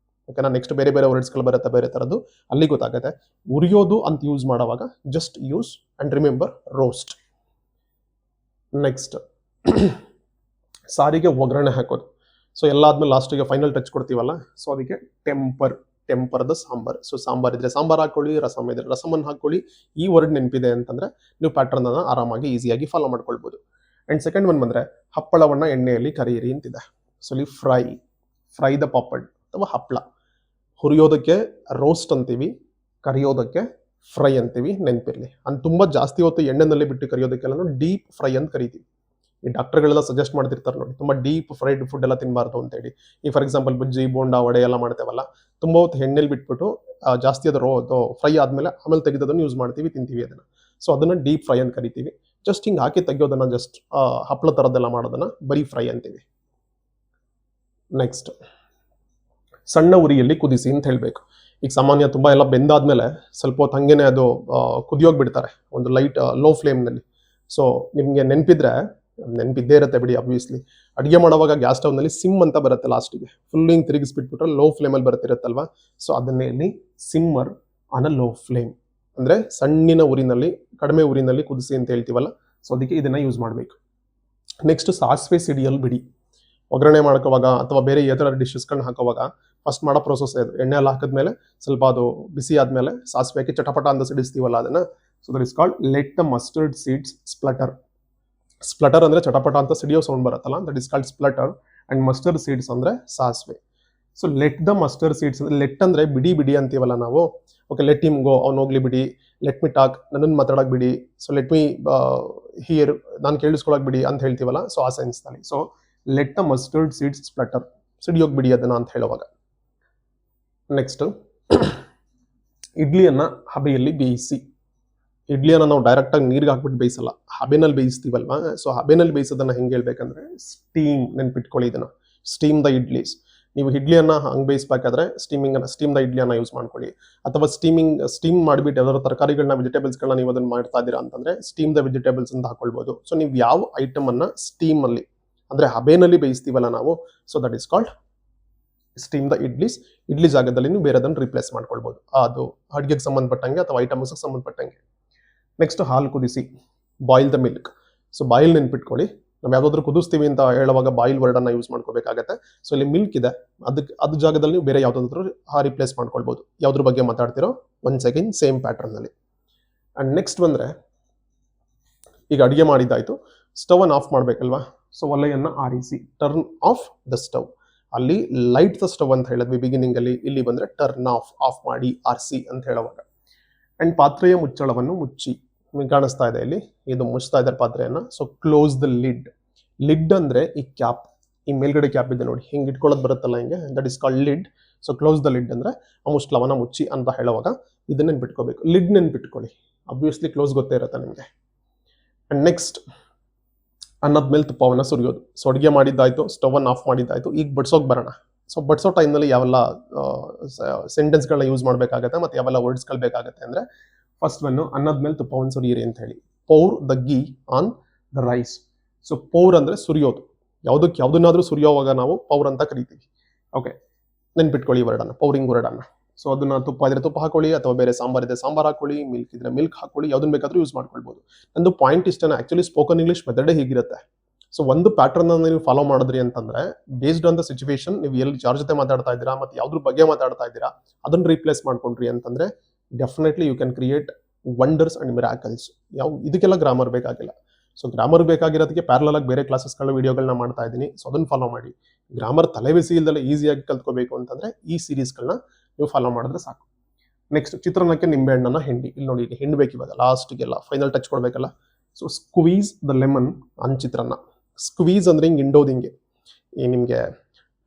ಓಕೆನಾ? ನೆಕ್ಸ್ಟ್ ಬೇರೆ ವರ್ಡ್ಸ್ಗಳು ಬರುತ್ತೆ ಬೇರೆ ಥರದ್ದು, ಅಲ್ಲಿ ಗೊತ್ತಾಗುತ್ತೆ. ಉರಿಯೋದು ಅಂತ ಯೂಸ್ ಮಾಡುವಾಗ just use and remember roast. Next, ಸಾರಿಗೆ ಒಗ್ಗರಣೆ ಹಾಕೋದು. ಸೊ ಎಲ್ಲ ಆದ್ಮೇಲೆ ಲಾಸ್ಟಿಗೆ ಫೈನಲ್ ಟಚ್ ಕೊಡ್ತೀವಲ್ಲ. ಸೊ ಅದಕ್ಕೆ temper the sambar. So sambar ಇದ್ರೆ ಸಾಂಬಾರ್ ಹಾಕೊಳ್ಳಿ, ರಸಮ್ ಇದ್ರೆ ರಸಮನ್ನು ಹಾಕೊಳ್ಳಿ. ಈ ವರ್ಡ್ ನೆನಪಿದೆ ಅಂತಂದರೆ ನೀವು ಪ್ಯಾಟರ್ನನ್ನು ಆರಾಮಾಗಿ ಈಸಿಯಾಗಿ ಫಾಲೋ ಮಾಡ್ಕೊಳ್ಬೋದು. ಆ್ಯಂಡ್ ಸೆಕೆಂಡ್ ಒನ್ ಬಂದರೆ, ಹಪ್ಪಳವನ್ನು ಎಣ್ಣೆಯಲ್ಲಿ ಕರಿಯಿರಿ ಅಂತಿದೆ. ಸೊ ಇಲ್ಲಿ ಫ್ರೈ ದ ಪಾಪಡ್ ಅಥವಾ ಹಪ್ಪಳ. ಹುರಿಯೋದಕ್ಕೆ ರೋಸ್ಟ್ ಅಂತೀವಿ, ಕರಿಯೋದಕ್ಕೆ ಫ್ರೈ ಅಂತೀವಿ, ನೆನಪಿರಲಿ. ತುಂಬ ಜಾಸ್ತಿ ಹೊತ್ತು ಎಣ್ಣೆನಲ್ಲಿ ಬಿಟ್ಟು ಕರಿಯೋದಕ್ಕೆಲ್ಲ ಡೀಪ್ ಫ್ರೈ ಅಂತ ಕರಿತೀವಿ. ಈ ಡಾಕ್ಟರ್ಗಳೆಲ್ಲ ಸಜೆಸ್ಟ್ ಮಾಡ್ತಿರ್ತಾರೆ ನೋಡಿ, ತುಂಬ ಡೀಪ್ ಫ್ರೈಡ್ ಫುಡ್ ಎಲ್ಲ ತಿನ್ನಬಾರ್ದು ಅಂತ ಹೇಳಿ. ಈ ಫಾರ್ ಎಕ್ಸಾಂಪಲ್ ಬಜ್ಜಿ ಬೋಂಡಾ ವಡೆ ಎಲ್ಲ ಮಾಡ್ತೇವಲ್ಲ, ತುಂಬ ಹೊತ್ತು ಎಣ್ಣೆಲಿ ಬಿಟ್ಬಿಟ್ಟು ಜಾಸ್ತಿ ಅದು ಫ್ರೈ ಆದಮೇಲೆ ಆಮೇಲೆ ತೆಗೆದದನ್ನು ಯೂಸ್ ಮಾಡ್ತೀವಿ, ತಿಂತೀವಿ ಅದನ್ನು. ಸೊ ಅದನ್ನು ಡೀಪ್ ಫ್ರೈ ಅಂತ ಕರಿತೀವಿ. ಜಸ್ಟ್ ಹಿಂಗೆ ಹಾಕಿ ತೆಗಿಯೋದನ್ನ, ಜಸ್ಟ್ ಹಪ್ಪಳ ಥರದ್ದೆಲ್ಲ ಮಾಡೋದನ್ನ ಬರೀ ಫ್ರೈ ಅಂತೀವಿ. ನೆಕ್ಸ್ಟ್, ಸಣ್ಣ ಉರಿಯಲ್ಲಿ ಕುದಿಸಿ ಅಂತ ಹೇಳಬೇಕು. ಈಗ ಸಾಮಾನ್ಯ ತುಂಬ ಎಲ್ಲ ಬೆಂದಾದ್ಮೇಲೆ ಸ್ವಲ್ಪ ಹೊತ್ತು ಹಂಗೇನೆ ಅದು ಕುದಿಯೋಗಿ ಬಿಡ್ತಾರೆ ಒಂದು ಲೈಟ್ ಲೋ ಫ್ಲೇಮ್ನಲ್ಲಿ. ಸೊ ನಿಮಗೆ ನೆನಪಿದ್ದೇ ಇರುತ್ತೆ ಬಿಡಿ, ಆಬ್ವಿಯಸ್ಲಿ. ಅಡುಗೆ ಮಾಡುವಾಗ ಗ್ಯಾಸ್ ಸ್ಟವ್ನಲ್ಲಿ ಸಿಮ್ ಅಂತ ಬರುತ್ತೆ ಲಾಸ್ಟಿಗೆ, ಫುಲ್ ಹಿಂಗೆ ತಿರುಗಿಸ್ಬಿಟ್ಬಿಟ್ರೆ ಲೋ ಫ್ಲೇಮಲ್ಲಿ ಬರ್ತಿರುತ್ತಲ್ವಾ. ಸೊ ಅದನ್ನೇ ಇಲ್ಲಿ ಸಿಮ್ಮರ್ ಆನ್ ಅ ಲೋ ಫ್ಲೇಮ್, ಅಂದರೆ ಸಣ್ಣಿನ ಉರಿನಲ್ಲಿ, ಕಡಿಮೆ ಉರಿನಲ್ಲಿ ಕುದಿಸಿ ಅಂತ ಹೇಳ್ತೀವಲ್ಲ. ಸೊ ಅದಕ್ಕೆ ಇದನ್ನು ಯೂಸ್ ಮಾಡಬೇಕು. ನೆಕ್ಸ್ಟ್, ಸಾಸಿವೆ ಸಿಡಿಯಲು ಬಿಡಿ. ಒಗ್ಗರಣೆ ಮಾಡ್ಕೋವಾಗ ಅಥವಾ ಬೇರೆ ಥರ ಡಿಶಸ್ಗಳನ್ನ ಹಾಕೋವಾಗ ಫಸ್ಟ್ ಮಾಡೋ ಪ್ರೋಸೆಸ್ ಇದು. ಎಣ್ಣೆ ಎಲ್ಲ ಹಾಕಿದ್ಮೇಲೆ ಸ್ವಲ್ಪ ಅದು ಬಿಸಿ ಆದಮೇಲೆ ಸಾಸಿವೆ ಹಾಕಿ ಚಟಪಟ ಅಂತ ಸಿಡಿಸ್ತೀವಲ್ಲ ಅದನ್ನು. So that is called let the mustard seeds splatter. Splatter ಅಂದರೆ ಚಟಪಟ ಅಂತ ಸಿಡಿಯೋ ಸೌಂಡ್ ಬರುತ್ತಲ್ಲ, that is called splatter. And mustard seeds ಅಂದರೆ ಸಾಸಿವೆ. So let the mustard seeds ಅಂದರೆ, ಲೆಟ್ ಅಂದರೆ ಬಿಡಿ ಬಿಡಿ ಅಂತೀವಲ್ಲ ನಾವು. ಓಕೆ, ಲೆಟ್ ಹಿಮ್ ಗೋ, ಅವ್ನು ಹೋಗ್ಲಿ ಬಿಡಿ. ಲೆಟ್ ಮಿ ಟಾಕ್, ನನ್ನನ್ನು ಮಾತಾಡೋಕೆ ಬಿಡಿ. ಸೊ ಲೆಟ್ ಮಿ ಹಿಯರ್, ನಾನು ಕೇಳಿಸ್ಕೊಳಕ್ಕೆ ಬಿಡಿ ಅಂತ ಹೇಳ್ತೀವಲ್ಲ. ಸೊ ಆ ಸೆನ್ಸ್ನಲ್ಲಿ. So let the mustard seeds splatter, ಸಿಡಿಯೋಗಿ ಬಿಡಿ ಅದನ್ನು ಅಂತ ಹೇಳುವಾಗ. ನೆಕ್ಸ್ಟ್, ಇಡ್ಲಿಯನ್ನು ಹಬೆಯಲ್ಲಿ ಬೇಯಿಸಿ. ಇಡ್ಲಿಯನ್ನು ನಾವು ಡೈರೆಕ್ಟಾಗಿ ನೀರಿಗೆ ಹಾಕ್ಬಿಟ್ಟು ಬೇಯಿಸಲ್ಲ, ಹಬೆನಲ್ಲಿ ಬೇಯಿಸ್ತೀವಲ್ವಾ. ಸೊ ಹಬೆನಲ್ಲಿ ಬೇಯಿಸೋದನ್ನು ಹೆಂಗೆ ಹೇಳ್ಬೇಕಂದ್ರೆ, ಸ್ಟೀಮ್, ನೆನ್ಪಿಟ್ಕೊಳ್ಳಿ ಇದನ್ನು, ಸ್ಟೀಮ್ ದ ಇಡ್ಲೀಸ್. ನೀವು ಇಡ್ಲಿಯನ್ನು ಹಂಗೆ ಬೇಯಿಸ್ಬೇಕಾದ್ರೆ ಸ್ಟೀಮ್ ದ ಇಡ್ಲಿಯನ್ನು ಯೂಸ್ ಮಾಡ್ಕೊಳ್ಳಿ. ಅಥವಾ ಸ್ಟೀಮ್ ಮಾಡಿಬಿಟ್ಟು ಯಾವ್ದಾದ್ರು ತರಕಾರಿಗಳನ್ನ, ವೆಜಿಟೇಬಲ್ಸ್ಗಳನ್ನ ನೀವು ಅದನ್ನು ಮಾಡ್ತಾ ಇದ್ದೀರಾ ಅಂತಂದರೆ ಸ್ಟೀಮ್ ದ ವೆಜಿಟೇಬಲ್ಸ್ ಅಂತ ಹಾಕೊಳ್ಬೋದು. ಸೊ ನೀವು ಯಾವ ಐಟಮನ್ನು ಸ್ಟೀಮಲ್ಲಿ, ಅಂದರೆ ಹಬೆನಲ್ಲಿ ಬೇಯಿಸ್ತೀವಲ್ಲ ನಾವು, so that is called steam the idlis. Idli ಜಾಗದಲ್ಲಿ ನೀವು ಬೇರೆದನ್ನು ರಿಪ್ಲೇಸ್ ಮಾಡ್ಕೊಳ್ಬೋದು, ಅದು ಅಡುಗೆಗೆ ಸಂಬಂಧಪಟ್ಟಂಗೆ ಅಥವಾ ಐಟಮ್ಸ್ಗೆ ಸಂಬಂಧಪಟ್ಟಂಗೆ. ನೆಕ್ಸ್ಟ್, ಹಾಲು ಕುದಿಸಿ, boil the milk. So boil ನೆನ್ಪಿಟ್ಕೊಳ್ಳಿ, ನಾವು ಯಾವುದಾದ್ರೂ ಕುದಿಸ್ತೀವಿ ಅಂತ ಹೇಳುವಾಗ ಬಾಯಿಲ್ ವರ್ಡನ್ನು ಯೂಸ್ ಮಾಡ್ಕೋಬೇಕಾಗತ್ತೆ. ಸೊ ಇಲ್ಲಿ ಮಿಲ್ಕ್ ಇದೆ, ಅದ್ರ ಜಾಗದಲ್ಲಿ ನೀವು ಬೇರೆ ಯಾವುದಾದ್ರೂ ರಿಪ್ಲೇಸ್ ಮಾಡ್ಕೊಳ್ಬೋದು. ಯಾವುದ್ರ ಬಗ್ಗೆ ಮಾತಾಡ್ತಿರೋ ಒನ್ಸ್ ಅಗೈನ್ ಸೇಮ್ ಪ್ಯಾಟ್ರನ್ನಲ್ಲಿ. ಆ್ಯಂಡ್ ನೆಕ್ಸ್ಟ್ ಬಂದರೆ, ಈಗ ಅಡುಗೆ ಮಾಡಿದ್ದಾಯಿತು, ಸ್ಟವನ್ನು ಆಫ್ ಮಾಡಬೇಕಲ್ವಾ. ಸೊ ಒಲೆಯನ್ನು ಆರಿಸಿ, ಟರ್ನ್ ಆಫ್ ದ ಸ್ಟವ್. ಅಲ್ಲಿ ಲೈಟ್ ದ ಸ್ಟವ್ ಅಂತ ಹೇಳಿದ್ವಿ ಬಿಗಿನಿಂಗಲ್ಲಿ, ಇಲ್ಲಿ ಬಂದರೆ ಟರ್ನ್ ಆಫ್ ಮಾಡಿ, ಆರಿಸಿ ಅಂತ ಹೇಳುವಾಗ. ಆ್ಯಂಡ್ ಪಾತ್ರೆಯ ಮುಚ್ಚಳವನ್ನು ಮುಚ್ಚಿ. ನಿಮಗೆ ಕಾಣಿಸ್ತಾ ಇದೆ ಇಲ್ಲಿ, ಇದು ಮುಚ್ತಾ ಇದ್ದಾರೆ ಪಾತ್ರೆಯನ್ನು. So close the lid. Lid ಅಂದರೆ ಈ ಕ್ಯಾಪ್, ಈ ಮೇಲ್ಗಡೆ ಕ್ಯಾಪ್ ಇದೆ ನೋಡಿ, ಹಿಂಗೆ ಇಟ್ಕೊಳ್ಳೋದು ಬರುತ್ತಲ್ಲ ಹಿಂಗೆ, that is called lid. So close the lid ಅಂದರೆ ಆ ಮುಚ್ಚಳವನ್ನು ಮುಚ್ಚಿ ಅಂತ ಹೇಳುವಾಗ ಇದನ್ನ ನೆನ್ಪಿಟ್ಕೋಬೇಕು. ಲಿಡ್ ನೆನ್ಪಿಟ್ಕೊಳ್ಳಿ, ಅಬ್ವಿಯಸ್ಲಿ ಕ್ಲೋಸ್ ಗೊತ್ತೇ ಇರುತ್ತೆ ನಿಮಗೆ. ಆ್ಯಂಡ್ ನೆಕ್ಸ್ಟ್, ಅನ್ನದ ಮೇಲೆ ತುಪ್ಪವನ್ನು ಸುರಿಯೋದು. ಸೊ ಅಡುಗೆ ಮಾಡಿದ್ದಾಯಿತು, ಸ್ಟವನ್ನು ಆಫ್ ಮಾಡಿದ್ದಾಯಿತು, ಈಗ ಬಡ್ಸೋಕೆ ಬರೋಣ. ಸೊ ಬಡ್ಸೋ ಟೈಮ್ನಲ್ಲಿ ಯಾವೆಲ್ಲ ಸೆಂಟೆನ್ಸ್ಗಳನ್ನ ಯೂಸ್ ಮಾಡಬೇಕಾಗತ್ತೆ ಮತ್ತು ಯಾವೆಲ್ಲ ವರ್ಡ್ಸ್ಗಳು ಬೇಕಾಗುತ್ತೆ ಅಂದರೆ, ಫಸ್ಟ್ ಒನ್ನು, ಅನ್ನದ ಮೇಲೆ ತುಪ್ಪವನ್ನು ಸುರಿಯಿರಿ ಅಂತ ಹೇಳಿ. Pour the ghee on the rice. So pour ಅಂದರೆ ಸುರಿಯೋದು, ಯಾವುದನ್ನಾದರೂ ಸುರಿಯೋವಾಗ ನಾವು ಪೌರ್ ಅಂತ ಕರಿತೀವಿ. ಓಕೆ, ನೆನ್ಪಿಟ್ಕೊಳ್ಳಿ ವರ್ಡನ್ನು, ಪೌರಿಂಗ್ ವರ್ಡನ್ನು. ಸೊ ಅದನ್ನು ತುಪ್ಪ ಇದ್ರೆ ತುಪ್ಪ ಹಾಕೊಳ್ಳಿ, ಅಥವಾ ಬೇರೆ ಸಾಂಬಾರ್ ಇದೆ ಸಾಂಬಾರ್ ಹಾಕೊಳ್ಳಿ, ಮಿಲ್ಕ್ ಇದ್ರೆ ಮಿಲ್ಕ್ ಹಾಕೊಳ್ಳಿ, ಯಾವುದನ್ನು ಬೇಕಾದರೂ ಯೂಸ್ ಮಾಡ್ಕೊಳ್ಬೋದು. ನಂದು ಪಾಯಿಂಟ್ ಇಷ್ಟೇ, ಆ್ಯಕ್ಚುಲಿ ಸ್ಪೋಕನ್ ಇಂಗ್ಲೀಷ್ ಮೆಥಡೇ ಹೀಗಿರುತ್ತೆ. ಸೊ ಒಂದು ಪ್ಯಾಟರ್ನ ನೀವು ಫಾಲೋ ಮಾಡಿದ್ರಿ ಅಂತಂದರೆ, ಬೇಸ್ಡ್ ಆನ್ ದ ಸಿಚುವೇಶನ್, ನೀವು ಎಲ್ಲಿ ಯಾರ ಜೊತೆ ಮಾತಾಡ್ತಾ ಇದ್ದೀರಾ ಮತ್ತು ಯಾವುದ್ರ ಬಗ್ಗೆ ಮಾತಾಡ್ತಾ ಇದ್ದೀರಾ ಅದನ್ನು ರೀಪ್ಲೇಸ್ ಮಾಡ್ಕೊಂಡ್ರಿ ಅಂತಂದರೆ definitely you can create wonders and miracles. ಇದಕ್ಕೆಲ್ಲ ಗ್ರಾಮರ್ ಬೇಕಾಗಿಲ್ಲ. ಸೊ ಗ್ರಾಮರ್ ಬೇಕಾಗಿರೋದಕ್ಕೆ ಪ್ಯಾರಲಲ್ ಆಗಿ ಬೇರೆ ಕ್ಲಾಸಸ್ಗಳ ವಿಡಿಯೋಗಳನ್ನ ಮಾಡ್ತಾ ಇದ್ದೀನಿ. ಸೊ ಅದನ್ನು ಫಾಲೋ ಮಾಡಿ. ಗ್ರಾಮರ್ ತಲೆಬಿಸಿ ಇಲ್ದಲ್ಲ ಈಸಿಯಾಗಿ ಕಲ್ತ್ಕೋಬೇಕು ಅಂತಂದರೆ ಈ ಸೀರೀಸ್ಗಳನ್ನ ನೀವು ಫಾಲೋ ಮಾಡಿದ್ರೆ ಸಾಕು. ನೆಕ್ಸ್ಟ್, ಚಿತ್ರಾನ್ನಕ್ಕೆ ನಿಂಬೆಹಣ್ಣನ್ನು ಹಿಂಡಿ. ಇಲ್ಲಿ ನೋಡಿ, ಈಗ ಹಿಂಡಬೇಕು ಇವಾಗ ಲಾಸ್ಟಿಗೆಲ್ಲ, ಫೈನಲ್ ಟಚ್ ಕೊಡಬೇಕಲ್ಲ. So squeeze the lemon on chitranna. Squeeze ಅಂದರೆ ಹಿಂಗೆ ಹಿಂಡೋದು, ಹಿಂಗೆ ಈ ನಿಮಗೆ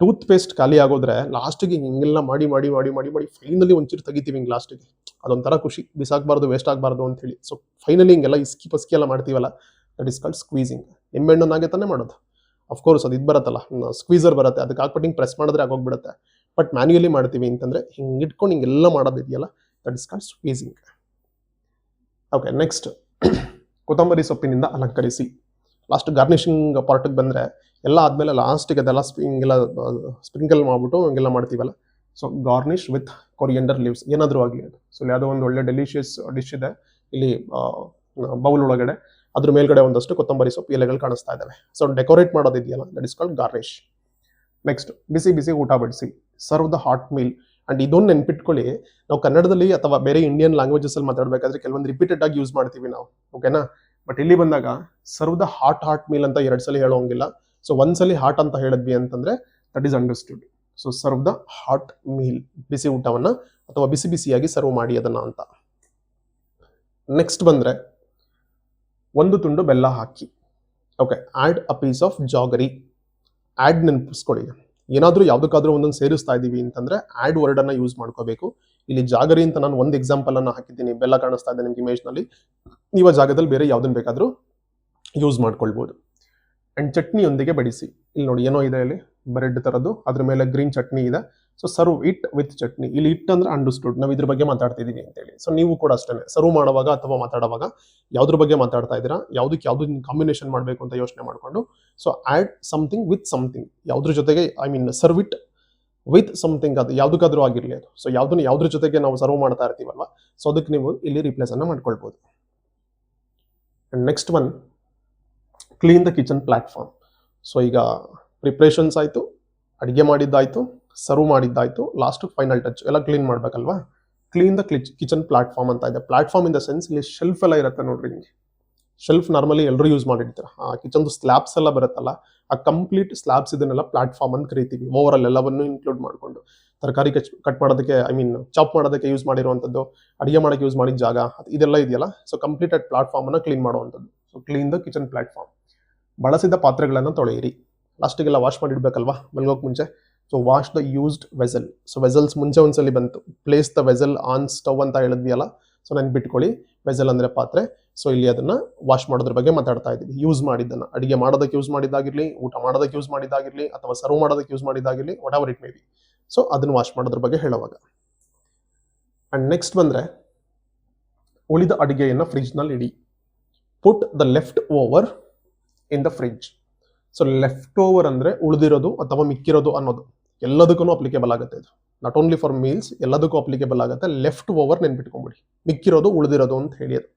ಟೂತ್ ಪೇಸ್ಟ್ ಖಾಲಿ ಆಗೋದ್ರೆ ಲಾಸ್ಟಿಗೆ ಹಿಂಗೆಲ್ಲ ಮಾಡಿ ಮಾಡಿ ಮಾಡಿ ಮಾಡಿ ಮಾಡಿ ಫೈನಲಿ ಒಂಚೂರು ತೆಗಿತೀವಿ ಹಿಂಗೆ ಲಾಸ್ಟಿಗೆ. ಅದೊಂಥರ ಖುಷಿ, ಬಿಸಾಕಬಾರ್ದು, ವೇಸ್ಟ್ ಆಗಬಾರ್ದು ಅಂತೇಳಿ. ಸೊ ಫೈನಲಿ ಹಿಂಗೆಲ್ಲ ಇಸ್ಕಿ ಪಸ್ಕಿ ಎಲ್ಲ ಮಾಡ್ತೀವಲ್ಲ, ದಟ್ ಇಸ್ ಕಾಲ್ಡ್ ಸ್ಕ್ವೀಸಿಂಗ್. ನಿಂಬೆಹಣ್ಣನ್ನಾಗೆ ತಾನೇ ಮಾಡೋದು. ಅಫ್ಕೋರ್ಸ್ ಅದು ಇದು ಬರುತ್ತಲ್ಲ, ಸ್ಕ್ವೀಸರ್ ಬರುತ್ತೆ, ಅದಕ್ಕೆ ಹಾಕ್ಬಿಟ್ಟು ಹಿಂಗೆ ಪ್ರೆಸ್ ಮಾಡಿದ್ರೆ ಆಗೋಗ್ಬಿಡುತ್ತೆ. ಬಟ್ ಮ್ಯಾನ್ಯುಯಲಿ ಮಾಡ್ತೀವಿ ಅಂತಂದರೆ ಹಿಂಗೆ ಇಟ್ಕೊಂಡು ಹಿಂಗೆಲ್ಲ ಮಾಡೋದಿದೆಯಲ್ಲ, that is called squeezing. Okay, next, ಕೊತ್ತಂಬರಿ ಸೊಪ್ಪಿನಿಂದ ಅಲಂಕರಿಸಿ. ಲಾಸ್ಟ್ ಗಾರ್ನಿಷಿಂಗ್ ಪಾರ್ಟಿಗೆ ಬಂದರೆ ಎಲ್ಲ ಆದಮೇಲೆ ಲಾಸ್ಟಿಗೆ ಅದೆಲ್ಲ ಸ್ಪ್ರಿಂಕಲ್ ಮಾಡಿಬಿಟ್ಟು ಹಿಂಗೆಲ್ಲ ಮಾಡ್ತೀವಲ್ಲ. So garnish with coriander leaves, ಏನಾದರೂ ಆಗಲಿ ಅದು. ಸೊ ಯಾವುದೋ ಒಂದು ಒಳ್ಳೆ ಡೆಲಿಷಿಯಸ್ ಡಿಶ್ ಇದೆ ಇಲ್ಲಿ ಬೌಲ್ ಒಳಗಡೆ, ಅದ್ರ ಮೇಲ್ಗಡೆ ಒಂದಷ್ಟು ಕೊತ್ತಂಬರಿ ಸೊಪ್ಪು ಎಲೆಗಳು ಕಾಣಿಸ್ತಾ ಇದ್ದಾವೆ. ಸೊ ಡೆಕೋರೇಟ್ ಮಾಡೋದಿದೆಯಲ್ಲ, that is called garnish. Next, ಬಿಸಿ ಬಿಸಿ ಊಟ ಬಡಿಸಿ, serve the hot meal. And ಇದೊಂದು ನೆನ್ಪಿಟ್ಕೊಳ್ಳಿ, ನಾವು ಕನ್ನಡದಲ್ಲಿ ಅಥವಾ ಬೇರೆ ಇಂಡಿಯನ್ ಲ್ಯಾಂಗ್ವೇಜಸಲ್ಲಿ ಮಾತಾಡಬೇಕಾದ್ರೆ ಕೆಲವೊಂದು ರಿಪೀಟೆಡ್ ಆಗಿ ಯೂಸ್ ಮಾಡ್ತೀವಿ ನಾವು, ಓಕೆನಾ. ಬಟ್ ಇಲ್ಲಿ ಬಂದಾಗ ಸರ್ವ್ ದ ಹಾಟ್ ಮೀಲ್ ಅಂತ 2 ಸಲ ಹೇಳೋಂಗಿಲ್ಲ. ಸೊ ಒಂದ್ಸಲಿ ಹಾಟ್ ಅಂತ ಹೇಳಿದ್ವಿ ಅಂತಂದರೆ that is understood. So serve the hot meal, ಬಿಸಿ ಊಟವನ್ನು ಅಥವಾ ಬಿಸಿ ಬಿಸಿಯಾಗಿ ಸರ್ವ್ ಮಾಡಿ ಅದನ್ನು ಅಂತ. ನೆಕ್ಸ್ಟ್ ಬಂದರೆ, ಒಂದು ತುಂಡು ಬೆಲ್ಲ ಹಾಕಿ. Okay, add a piece of jaggery. Add ನೆನಪಿಸ್ಕೊಳ್ಳಿ, ಏನಾದರೂ ಯಾವುದಕ್ಕಾದ್ರೂ ಒಂದೊಂದು ಸೇರಿಸ್ತಾ ಇದ್ದೀವಿ ಅಂತಂದ್ರೆ ಆ್ಯಡ್ ವರ್ಡನ್ನು ಯೂಸ್ ಮಾಡ್ಕೋಬೇಕು. ಇಲ್ಲಿ ಜಾಗರಿ ಅಂತ ನಾನು ಒಂದು ಎಕ್ಸಾಂಪಲನ್ನು ಹಾಕಿದ್ದೀನಿ, ಬೆಲ್ಲ ಕಾಣಿಸ್ತಾ ಇದೆ ನಿಮ್ಗೆ ಇಮೇಜ್ನಲ್ಲಿ. ನೀವು ಆ ಜಾಗದಲ್ಲಿ ಬೇರೆ ಯಾವುದನ್ನು ಬೇಕಾದರೂ ಯೂಸ್ ಮಾಡ್ಕೊಳ್ಬೋದು. ಆ್ಯಂಡ್ ಚಟ್ನಿಯೊಂದಿಗೆ ಬಡಿಸಿ. ಇಲ್ಲಿ ನೋಡಿ ಏನೋ ಇದೆ, ಇಲ್ಲಿ ಬ್ರೆಡ್ ಥರದ್ದು, ಅದ್ರ ಮೇಲೆ ಗ್ರೀನ್ ಚಟ್ನಿ ಇದೆ. So serve it with chutney. ಇಲ್ಲಿ ಇಟ್ ಅಂದ್ರೆ ಅಂಡರ್ಸ್ಟುಡ್, ನಾವು ಇದ್ರ ಬಗ್ಗೆ ಮಾತಾಡ್ತಿದ್ದೀವಿ ಅಂತೇಳಿ. ಸೊ ನೀವು ಕೂಡ ಅಷ್ಟೇ ಸರ್ವ್ ಮಾಡುವಾಗ ಅಥವಾ ಮಾತಾಡುವಾಗ ಯಾವ್ದ್ರ ಬಗ್ಗೆ ಮಾತಾಡ್ತಾ ಇದ್ದೀರಾ, ಯಾವ್ದು ಕಾಂಬಿನೇಷನ್ ಮಾಡಬೇಕು ಅಂತ ಯೋಚನೆ ಮಾಡಿಕೊಂಡು so add something with something, ಯಾವ್ದ್ರ ಜೊತೆಗೆ ಸರ್ವ್ ಇಟ್ ವಿತ್ ಸಮಥಿಂಗ್, ಅದು ಯಾವುದಕ್ಕಾದ್ರೂ ಆಗಿರಲಿ ಅದು. ಸೊ ಯಾವ್ದ್ರ ಜೊತೆಗೆ ನಾವು ಸರ್ವ್ ಮಾಡ್ತಾ ಇರ್ತೀವಲ್ವ, ಸೊ ಅದಕ್ಕೆ ನೀವು ಇಲ್ಲಿ ರಿಪ್ಲೇಸ್ ಅನ್ನ ಮಾಡ್ಕೊಳ್ಬೋದು. Next one, clean the kitchen platform. So ಈಗ ಪ್ರಿಪ್ರೇಷನ್ಸ್ ಆಯಿತು, ಅಡುಗೆ ಮಾಡಿದ್ದಾಯಿತು, ಸರ್ವ್ ಮಾಡಿದ್ದಾಯಿತು, ಲಾಸ್ಟ್ ಫೈನಲ್ ಟಚ್ ಎಲ್ಲ ಕ್ಲೀನ್ ಮಾಡಬೇಕಲ್ವಾ. ಕ್ಲೀನ್ ದ ಕಿಚನ್ ಪ್ಲಾಟ್ಫಾರ್ಮ್ ಅಂತ ಇದೆ. ಪ್ಲಾಟ್ಫಾರ್ಮ್ ಇನ್ ದ ಸೆನ್ಸ್ ಇಲ್ಲಿ ಶೆಲ್ಫ್ ಎಲ್ಲ ಇರುತ್ತೆ ನೋಡ್ರಿ. ಹಿಂಗೆ ಶೆಲ್ಫ್ ನಾರ್ಮಲಿ ಎಲ್ಲರೂ ಯೂಸ್ ಮಾಡಿರ್ತಾರೆ. ಆ ಕಿಚನ್ದು ಸ್ಲ್ಯಾಬ್ಸ್ ಎಲ್ಲ ಬರುತ್ತಲ್ಲ, ಆ ಕಂಪ್ಲೀಟ್ ಸ್ಲ್ಯಾಬ್ಸ್ ಇದನ್ನೆಲ್ಲ ಪ್ಲಾಟ್ಫಾರ್ಮ್ ಅಂತ ಕರಿತೀವಿ. ಓವರ್ ಎಲ್ಲವನ್ನು ಇನ್ಕ್ಲೂಡ್ ಮಾಡಿಕೊಂಡು ತರಕಾರಿ ಕಟ್ ಮಾಡೋದಕ್ಕೆ ಚಾಪ್ ಮಾಡೋದಕ್ಕೆ ಯೂಸ್ ಮಾಡಿರುವಂಥದ್ದು, ಅಡುಗೆ ಮಾಡೋಕ್ಕೆ ಯೂಸ್ ಮಾಡಿದ ಜಾಗ, ಇದೆಲ್ಲ ಇದೆಯಲ್ಲ. ಸೊ ಕಂಪ್ಲೀಟ್ ಪ್ಲಾಟ್ಫಾರ್ಮ್ ಅನ್ನು ಕ್ಲೀನ್ ಮಾಡುವಂಥದ್ದು. So clean the kitchen platform. ಬಳಸಿದ ಪಾತ್ರೆಗಳನ್ನು ತೊಳೆಯಿರಿ. ಲಾಸ್ಟಿಗೆಲ್ಲ ವಾಶ್ ಮಾಡಿಡ್ಬೇಕಲ್ವಾ ಮಲ್ಗೋಕ್ ಮುಂಚೆ. So wash the used vessel. So vessels ಮುಂಚೆ ಒಂದ್ಸಲಿ ಬಂತು. Place the vessel on stove ಅಂತ ಹೇಳಿದ್ವಿಯಲ್ಲ, ಸೊ ನೆನ್ಪಿಟ್ಕೊಳ್ಳಿ. ವೆಸಲ್ ಅಂದರೆ ಪಾತ್ರೆ. ಸೊ ಇಲ್ಲಿ ಅದನ್ನ ವಾಶ್ ಮಾಡೋದ್ರ ಬಗ್ಗೆ ಮಾತಾಡ್ತಾ ಇದ್ದೀವಿ. ಯೂಸ್ ಮಾಡಿದ್ದನ್ನ ಅಡುಗೆ ಮಾಡೋದಕ್ಕೆ ಯೂಸ್ ಮಾಡಿದ್ದಾಗಿರ್ಲಿ, ಊಟ ಮಾಡೋದಕ್ಕೆ ಯೂಸ್ ಮಾಡಿದ್ದಾಗಿರ್ಲಿ, ಅಥವಾ ಸರ್ವ್ ಮಾಡೋದಕ್ಕೆ ಯೂಸ್ ಮಾಡಿದ್ದಾಗಿರ್ಲಿ, whatever it may be. So ಅದನ್ನ ವಾಶ್ ಮಾಡೋದ್ರ ಬಗ್ಗೆ ಹೇಳುವಾಗ. ಅಂಡ್ ನೆಕ್ಸ್ಟ್ ಬಂದ್ರೆ, ಉಳಿದ ಅಡುಗೆಯನ್ನು ಫ್ರಿಜ್ನಲ್ಲಿ ಇಡಿ. Put the leftover in the fridge. So leftover ಅಂದ್ರೆ ಉಳಿದಿರೋದು ಅಥವಾ ಮಿಕ್ಕಿರೋದು ಅನ್ನೋದು ಎಲ್ಲದಕ್ಕೂ ಅಪ್ಲಿಕೇಬಲ್ ಆಗುತ್ತೆ. ಇದು ನಾಟ್ ಓನ್ಲಿ ಫಾರ್ ಮೀಲ್ಸ್, ಎಲ್ಲದಕ್ಕೂ ಅಪ್ಲಿಕೇಬಲ್ ಆಗುತ್ತೆ. ಲೆಫ್ಟ್ ಓವರ್ ನೆನ್ಪಿಟ್ಕೊಂಡ್ಬಿಡಿ, ಮಿಕ್ಕಿರೋದು ಉಳಿದಿರೋದು ಅಂತ ಹೇಳಿ ಅದು.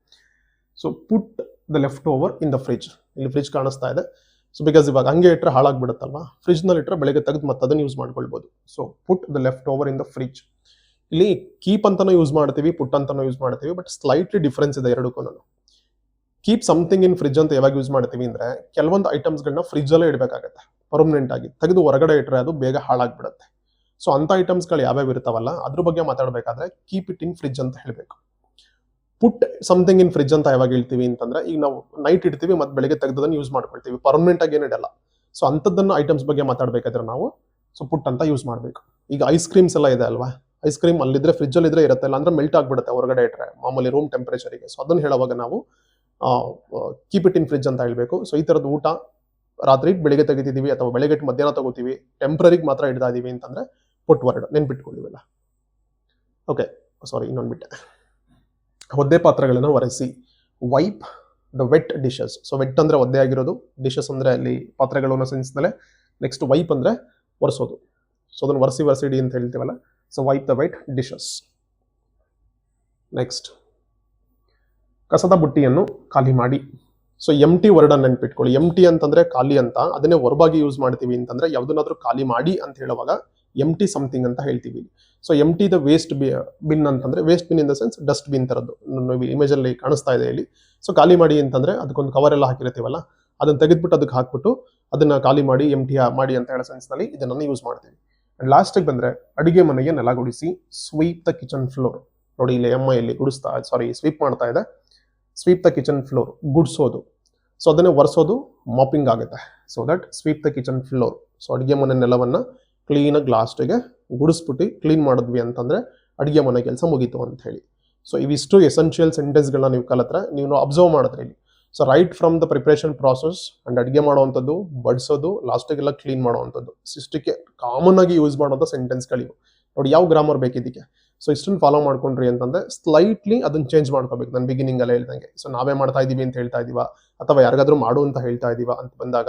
So put the leftover in the fridge. ಇಲ್ಲಿ ಫ್ರಿಡ್ಜ್ ಕಾಣಿಸ್ತಾ ಇದೆ. ಸೊ ಬಿಕಾಸ್ ಇವಾಗ ಹಂಗೆ ಇಟ್ಟರೆ ಹಾಳಾಗ್ಬಿಡುತ್ತಲ್ವಾ, ಫ್ರಿಡ್ಜ್ನಲ್ಲಿ ಇಟ್ಟರೆ ಬೆಳಗ್ಗೆ ತೆಗೆದು ಮತ್ತೆ ಅದನ್ನು ಯೂಸ್ ಮಾಡ್ಕೊಳ್ಬೋದು. So put the leftover in the fridge. ಇಲ್ಲಿ ಕೀಪ್ ಅಂತಾನೂ ಯೂಸ್ ಮಾಡ್ತೀವಿ, ಪುಟ್ ಅಂತಾನೂ ಯೂಸ್ ಮಾಡ್ತೀವಿ, ಬಟ್ ಸ್ಲೈಟ್ಲಿ ಡಿಫ್ರೆನ್ಸ್ ಇದೆ ಎರಡಕ್ಕೂ. ಕೀಪ್ ಸಮಥಿಂಗ್ ಇನ್ ಫ್ರಿಡ್ಜ್ ಅಂತ ಯಾವಾಗ ಯೂಸ್ ಮಾಡ್ತೀವಿ ಅಂದ್ರೆ, ಕೆಲವೊಂದು ಐಟಮ್ಸ್ಗಳನ್ನ ಫ್ರಿಡ್ಜ್ ಅಲ್ಲೇ ಇಡಬೇಕಾಗತ್ತೆ ಪರ್ಮನೆಂಟ್ ಆಗಿ. ತೆಗೆದು ಹೊರಗಡೆ ಇಟ್ಟರೆ ಅದು ಬೇಗ ಹಾಳಾಗ್ಬಿಡುತ್ತೆ. ಸೊ ಅಂತ ಐಟಮ್ಸ್ಗಳು ಯಾವ್ಯಾವ ಇರ್ತಾವಲ್ಲ ಅದ್ರ ಬಗ್ಗೆ ಮಾತಾಡಬೇಕಾದ್ರೆ ಕೀಪ್ ಇಟ್ ಇನ್ ಫ್ರಿಡ್ಜ್ ಅಂತ ಹೇಳಬೇಕು. ಪುಟ್ ಸಮಥಿಂಗ್ ಇನ್ ಫ್ರಿಡ್ಜ್ ಅಂತ ಯಾವಾಗ ಹೇಳ್ತೀವಿ ಅಂತಂದ್ರೆ, ಈಗ ನಾವು ನೈಟ್ ಇಡ್ತೀವಿ ಮತ್ತೆ ಬೆಳಿಗ್ಗೆ ತೆಗೆದದನ್ನು ಯೂಸ್ ಮಾಡ್ಕೊಳ್ತೀವಿ, ಪರ್ಮನೆಂಟ್ ಆಗಿ ಏನಿಡಲ್ಲ. ಸೊ ಅಂಥದ್ದನ್ನು ಐಟಮ್ಸ್ ಬಗ್ಗೆ ಮಾತಾಡಬೇಕಾದ್ರೆ ನಾವು ಸೊ ಪುಟ್ ಅಂತ ಯೂಸ್ ಮಾಡಬೇಕು. ಈಗ ಐಸ್ ಕ್ರೀಮ್ಸ್ ಎಲ್ಲ ಇದೆ ಅಲ್ವಾ, ಐಸ್ ಕ್ರೀಮ್ ಅಲ್ಲಿದ್ರೆ ಫ್ರಿಡ್ಜ್ ಅಲ್ಲಿ ಇದ್ರೆ ಇರುತ್ತೆ, ಇಲ್ಲ ಅಂದ್ರೆ ಮೆಲ್ಟ್ ಆಗ್ಬಿಡುತ್ತೆ ಹೊರಗಡೆ ಇಟ್ಟರೆ ಮಾಮೂಲಿ ರೂಮ್ ಟೆಂಪರೇಚರಿಗೆ. ಸೊ ಅದನ್ನು ಹೇಳುವಾಗ ನಾವು ಕೀಪ್ ಇಟ್ ಇನ್ ಫ್ರಿಡ್ಜ್ ಅಂತ ಹೇಳಬೇಕು. ಸೊ ಈ ಥರದ್ದು ಊಟ ರಾತ್ರಿ ಬೆಳಿಗ್ಗೆ ತೆಗಿತಿದ್ದೀವಿ ಅಥವಾ ಬೆಳಿಗ್ಗೆ ಮಧ್ಯಾಹ್ನ ತಗೋತೀವಿ, ಟೆಂಪ್ರರಿಗೆ ಮಾತ್ರ ಇಡ್ತಾ ಇದೀವಿ ಅಂತಂದ್ರೆ ಪುಟ್ ವರ್ಡ್ ನೆನ್ಪಿಟ್ಕೊಳ್ಳಿವಲ್ಲ. ಓಕೆ, ಸಾರಿ ಇನ್ನೊಂದು ಬಿಟ್ಟೆ. ಒದ್ದೆ ಪಾತ್ರೆಗಳನ್ನು ಒರೆಸಿ. Wipe the wet dishes. So wet ಅಂದ್ರೆ ಒದ್ದೆ ಆಗಿರೋದು, ಡಿಶಸ್ ಅಂದ್ರೆ ಅಲ್ಲಿ ಪಾತ್ರೆಗಳು ಅನ್ನೋ ಸೆನ್ಸ್ನಲ್ಲೇ. ನೆಕ್ಸ್ಟ್ ವೈಪ್ ಅಂದ್ರೆ ಒರೆಸೋದು. ಸೊ ಅದನ್ನು ಒರೆಸಿಡಿ ಅಂತ ಹೇಳ್ತೀವಲ್ಲ. So wipe the wet dishes. Next, ಕಸದ ಬುಟ್ಟಿಯನ್ನು ಖಾಲಿ ಮಾಡಿ. ಸೊ ಎಂಟಿ ವರ್ಡ್ ಅನ್ನು ನೆನ್ಪಿಟ್ಕೊಳ್ಳಿ. ಎಂಟಿ ಅಂತಂದ್ರೆ ಖಾಲಿ ಅಂತ, ಅದನ್ನೇ ವರ್ಬಾಗಿ ಯೂಸ್ ಮಾಡ್ತೀವಿ ಅಂತಂದ್ರೆ ಯಾವುದನ್ನಾದ್ರೂ ಖಾಲಿ ಮಾಡಿ ಅಂತ ಹೇಳುವಾಗ ಎಂಟಿ ಸಮಥಿಂಗ್ ಅಂತ ಹೇಳ್ತೀವಿ. So empty the waste bin ಅಂತಂದ್ರೆ, waste bin in the sense dustbin ತರದ್ದು ಇಮೇಜ್ ಅಲ್ಲಿ ಕಾಣಿಸ್ತಾ ಇದೆ ಇಲ್ಲಿ. ಸೊ ಖಾಲಿ ಮಾಡಿ ಅಂತಂದ್ರೆ ಅದಕ್ಕೊಂದು ಕವರ್ ಎಲ್ಲ ಹಾಕಿರ್ತೀವಲ್ಲ, ಅದನ್ನ ತೆಗೆದ್ಬಿಟ್ಟು ಅದಕ್ಕೆ ಹಾಕ್ಬಿಟ್ಟು ಅದನ್ನ ಖಾಲಿ ಮಾಡಿ ಎಂಟಿ ಮಾಡಿ ಅಂತ ಹೇಳೋ ಸೆನ್ಸ್ ನಲ್ಲಿ ಇದನ್ನ ಯೂಸ್ ಮಾಡ್ತೀವಿ. ಅಂಡ್ ಲಾಸ್ಟಿಗೆ ಬಂದ್ರೆ, ಅಡಿಗೆ ಮನೆಗೆ ನೆಲಗುಡಿಸಿ. Sweep the kitchen floor. ನೋಡಿ ಇಲ್ಲಿ ಇಲ್ಲಿ ಸ್ವೀಪ್ ಮಾಡ್ತಾ ಇದೆ. ಸ್ವೀಪ್ ದ ಕಿಚನ್ ಫ್ಲೋರ್, ಗುಡ್ಸೋದು. ಸೊ ಅದನ್ನೇ ಒರೆಸೋದು ಮಾಪಿಂಗ್ ಆಗುತ್ತೆ. So that sweep the kitchen floor. So ಅಡುಗೆ ಮನೆ ನೆಲವನ್ನ ಕ್ಲೀನಾಗಿ ಲಾಸ್ಟಿಗೆ ಗುಡಿಸ್ಬಿಟ್ಟು ಕ್ಲೀನ್ ಮಾಡಿದ್ವಿ ಅಂತಂದ್ರೆ ಅಡುಗೆ ಮನೆ ಕೆಲಸ ಮುಗೀತು ಅಂತ ಹೇಳಿ. ಸೊ ಇವಿಷ್ಟು ಎಸೆನ್ಷಿಯಲ್ ಸೆಂಟೆನ್ಸ್ಗಳನ್ನ ನೀವು ಕಲಿತ್ರೆ, ನೀವು ಅಬ್ಸರ್ವ್ ಮಾಡಿದ್ರೆ ಇಲ್ಲಿ. So right from the preparation process and ಅಡುಗೆ ಮಾಡುವಂಥದ್ದು, ಬಡಿಸೋದು, ಲಾಸ್ಟಿಗೆಲ್ಲ ಕ್ಲೀನ್ ಮಾಡುವಂಥದ್ದು, ಇಷ್ಟಕ್ಕೆ ಕಾಮನ್ ಆಗಿ ಯೂಸ್ ಮಾಡುವಂಥ ಸೆಂಟೆನ್ಸ್ಗಳಿವು. ನೋಡಿ ಯಾವ ಗ್ರಾಮರ್ ಬೇಕಿದ್ದಕ್ಕೆ. ಸೊ ಇಷ್ಟನ್ನು ಫಾಲೋ ಮಾಡ್ಕೊಂಡ್ರಿ ಅಂತಂದ್ರೆ ಸ್ಲೈಟ್ಲಿ ಅದನ್ನ ಚೇಂಜ್ ಮಾಡ್ಕೋಬೇಕು. ನಾನು ಬಿಗಿನಿಂಗ್ ಅಲ್ಲೇ ಹೇಳ್ದಂಗೆ, ಸೊ ನಾವೇ ಮಾಡ್ತಾ ಇದೀವಿ ಅಂತ ಹೇಳ್ತಾ ಇದೀವ ಅಥವಾ ಯಾರಿಗಾದ್ರೂ ಮಾಡು ಅಂತ ಹೇಳ್ತಾ ಇದೀವ ಅಂತ ಬಂದಾಗ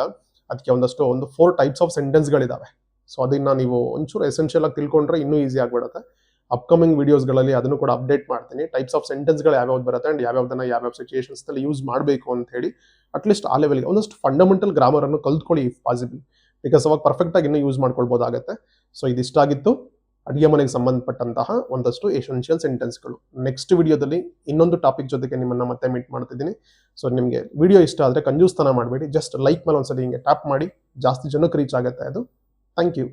ಅದಕ್ಕೆ ಒಂದು 4 ಟೈಪ್ಸ್ ಆಫ್ ಸೆಂಟೆನ್ಸ್ಗಳಿದಾವೆ. ಸೊ ಅದನ್ನ ನೀವು ಒಂಚೂರು ಎಸೆನ್ಷಿಯಲ್ ಆಗಿ ತಿಳ್ಕೊಂಡ್ರೆ ಇನ್ನೂ ಈಸಿ ಆಗ್ಬಿಡುತ್ತೆ. ಅಪ್ಕಮಿಂಗ್ ವಿಡಿಯೋಸ್ಗಳಲ್ಲಿ ಅದನ್ನು ಕೂಡ ಅಪ್ಡೇಟ್ ಮಾಡ್ತೀನಿ. ಟೈಪ್ಸ್ ಆಫ್ ಸೆಂಟೆನ್ಸ್ಗಳು ಯಾವ್ಯಾವ್ದು ಬರುತ್ತೆ ಅಂಡ್ ಯಾವ್ಯಾವ ಸಿಚುಯೇಷನ್ಸ್ ನಲ್ಲಿ ಯೂಸ್ ಮಾಡಬೇಕು ಅಂತ ಹೇಳಿ. ಅಟ್ಲೀಸ್ಟ್ ಆ ಲೆವೆಲ್ಗೆ ಒಂದಷ್ಟು ಫಂಡಮೆಂಟಲ್ ಗ್ರಾಮರ್ ಅನ್ನು ಕಲ್ತ್ಕೊಳ್ಳಿ ಇಫ್ ಪಾಸಿಬಲ್. ಬಿಕಾಸ್ ಅವಾಗ ಪರ್ಫೆಕ್ಟ್ ಆಗಿ ಇನ್ನೂ ಯೂಸ್ ಮಾಡ್ಕೊಳ್ಬೋದಾಗತ್ತೆ. ಸೊ ಇದಿಷ್ಟಾಗಿತ್ತು ಅಡುಗೆ ಮನೆಗೆ ಸಂಬಂಧಪಟ್ಟಂತಹ ಒಂದಷ್ಟು ಎಸೆನ್ಷಿಯಲ್ ಸೆಂಟೆನ್ಸ್ಗಳು. ನೆಕ್ಸ್ಟ್ ವಿಡಿಯೋದಲ್ಲಿ ಇನ್ನೊಂದು ಟಾಪಿಕ್ ಜೊತೆಗೆ ನಿಮ್ಮನ್ನ ಮತ್ತೆ ಮೀಟ್ ಮಾಡ್ತಿದ್ದೀನಿ. ಸೊ ನಿಮಗೆ ವಿಡಿಯೋ ಇಷ್ಟ ಆದರೆ ಕಂಜೂಸ್ತನ ಮಾಡಬೇಡಿ, ಜಸ್ಟ್ ಲೈಕ್ ಮೇಲೆ ಒಂದ್ಸಲಿ ಹಿಂಗೆ ಟ್ಯಾಪ್ ಮಾಡಿ, ಜಾಸ್ತಿ ಜನಕ್ಕೆ ರೀಚ್ ಆಗುತ್ತೆ ಅದು. Thank you.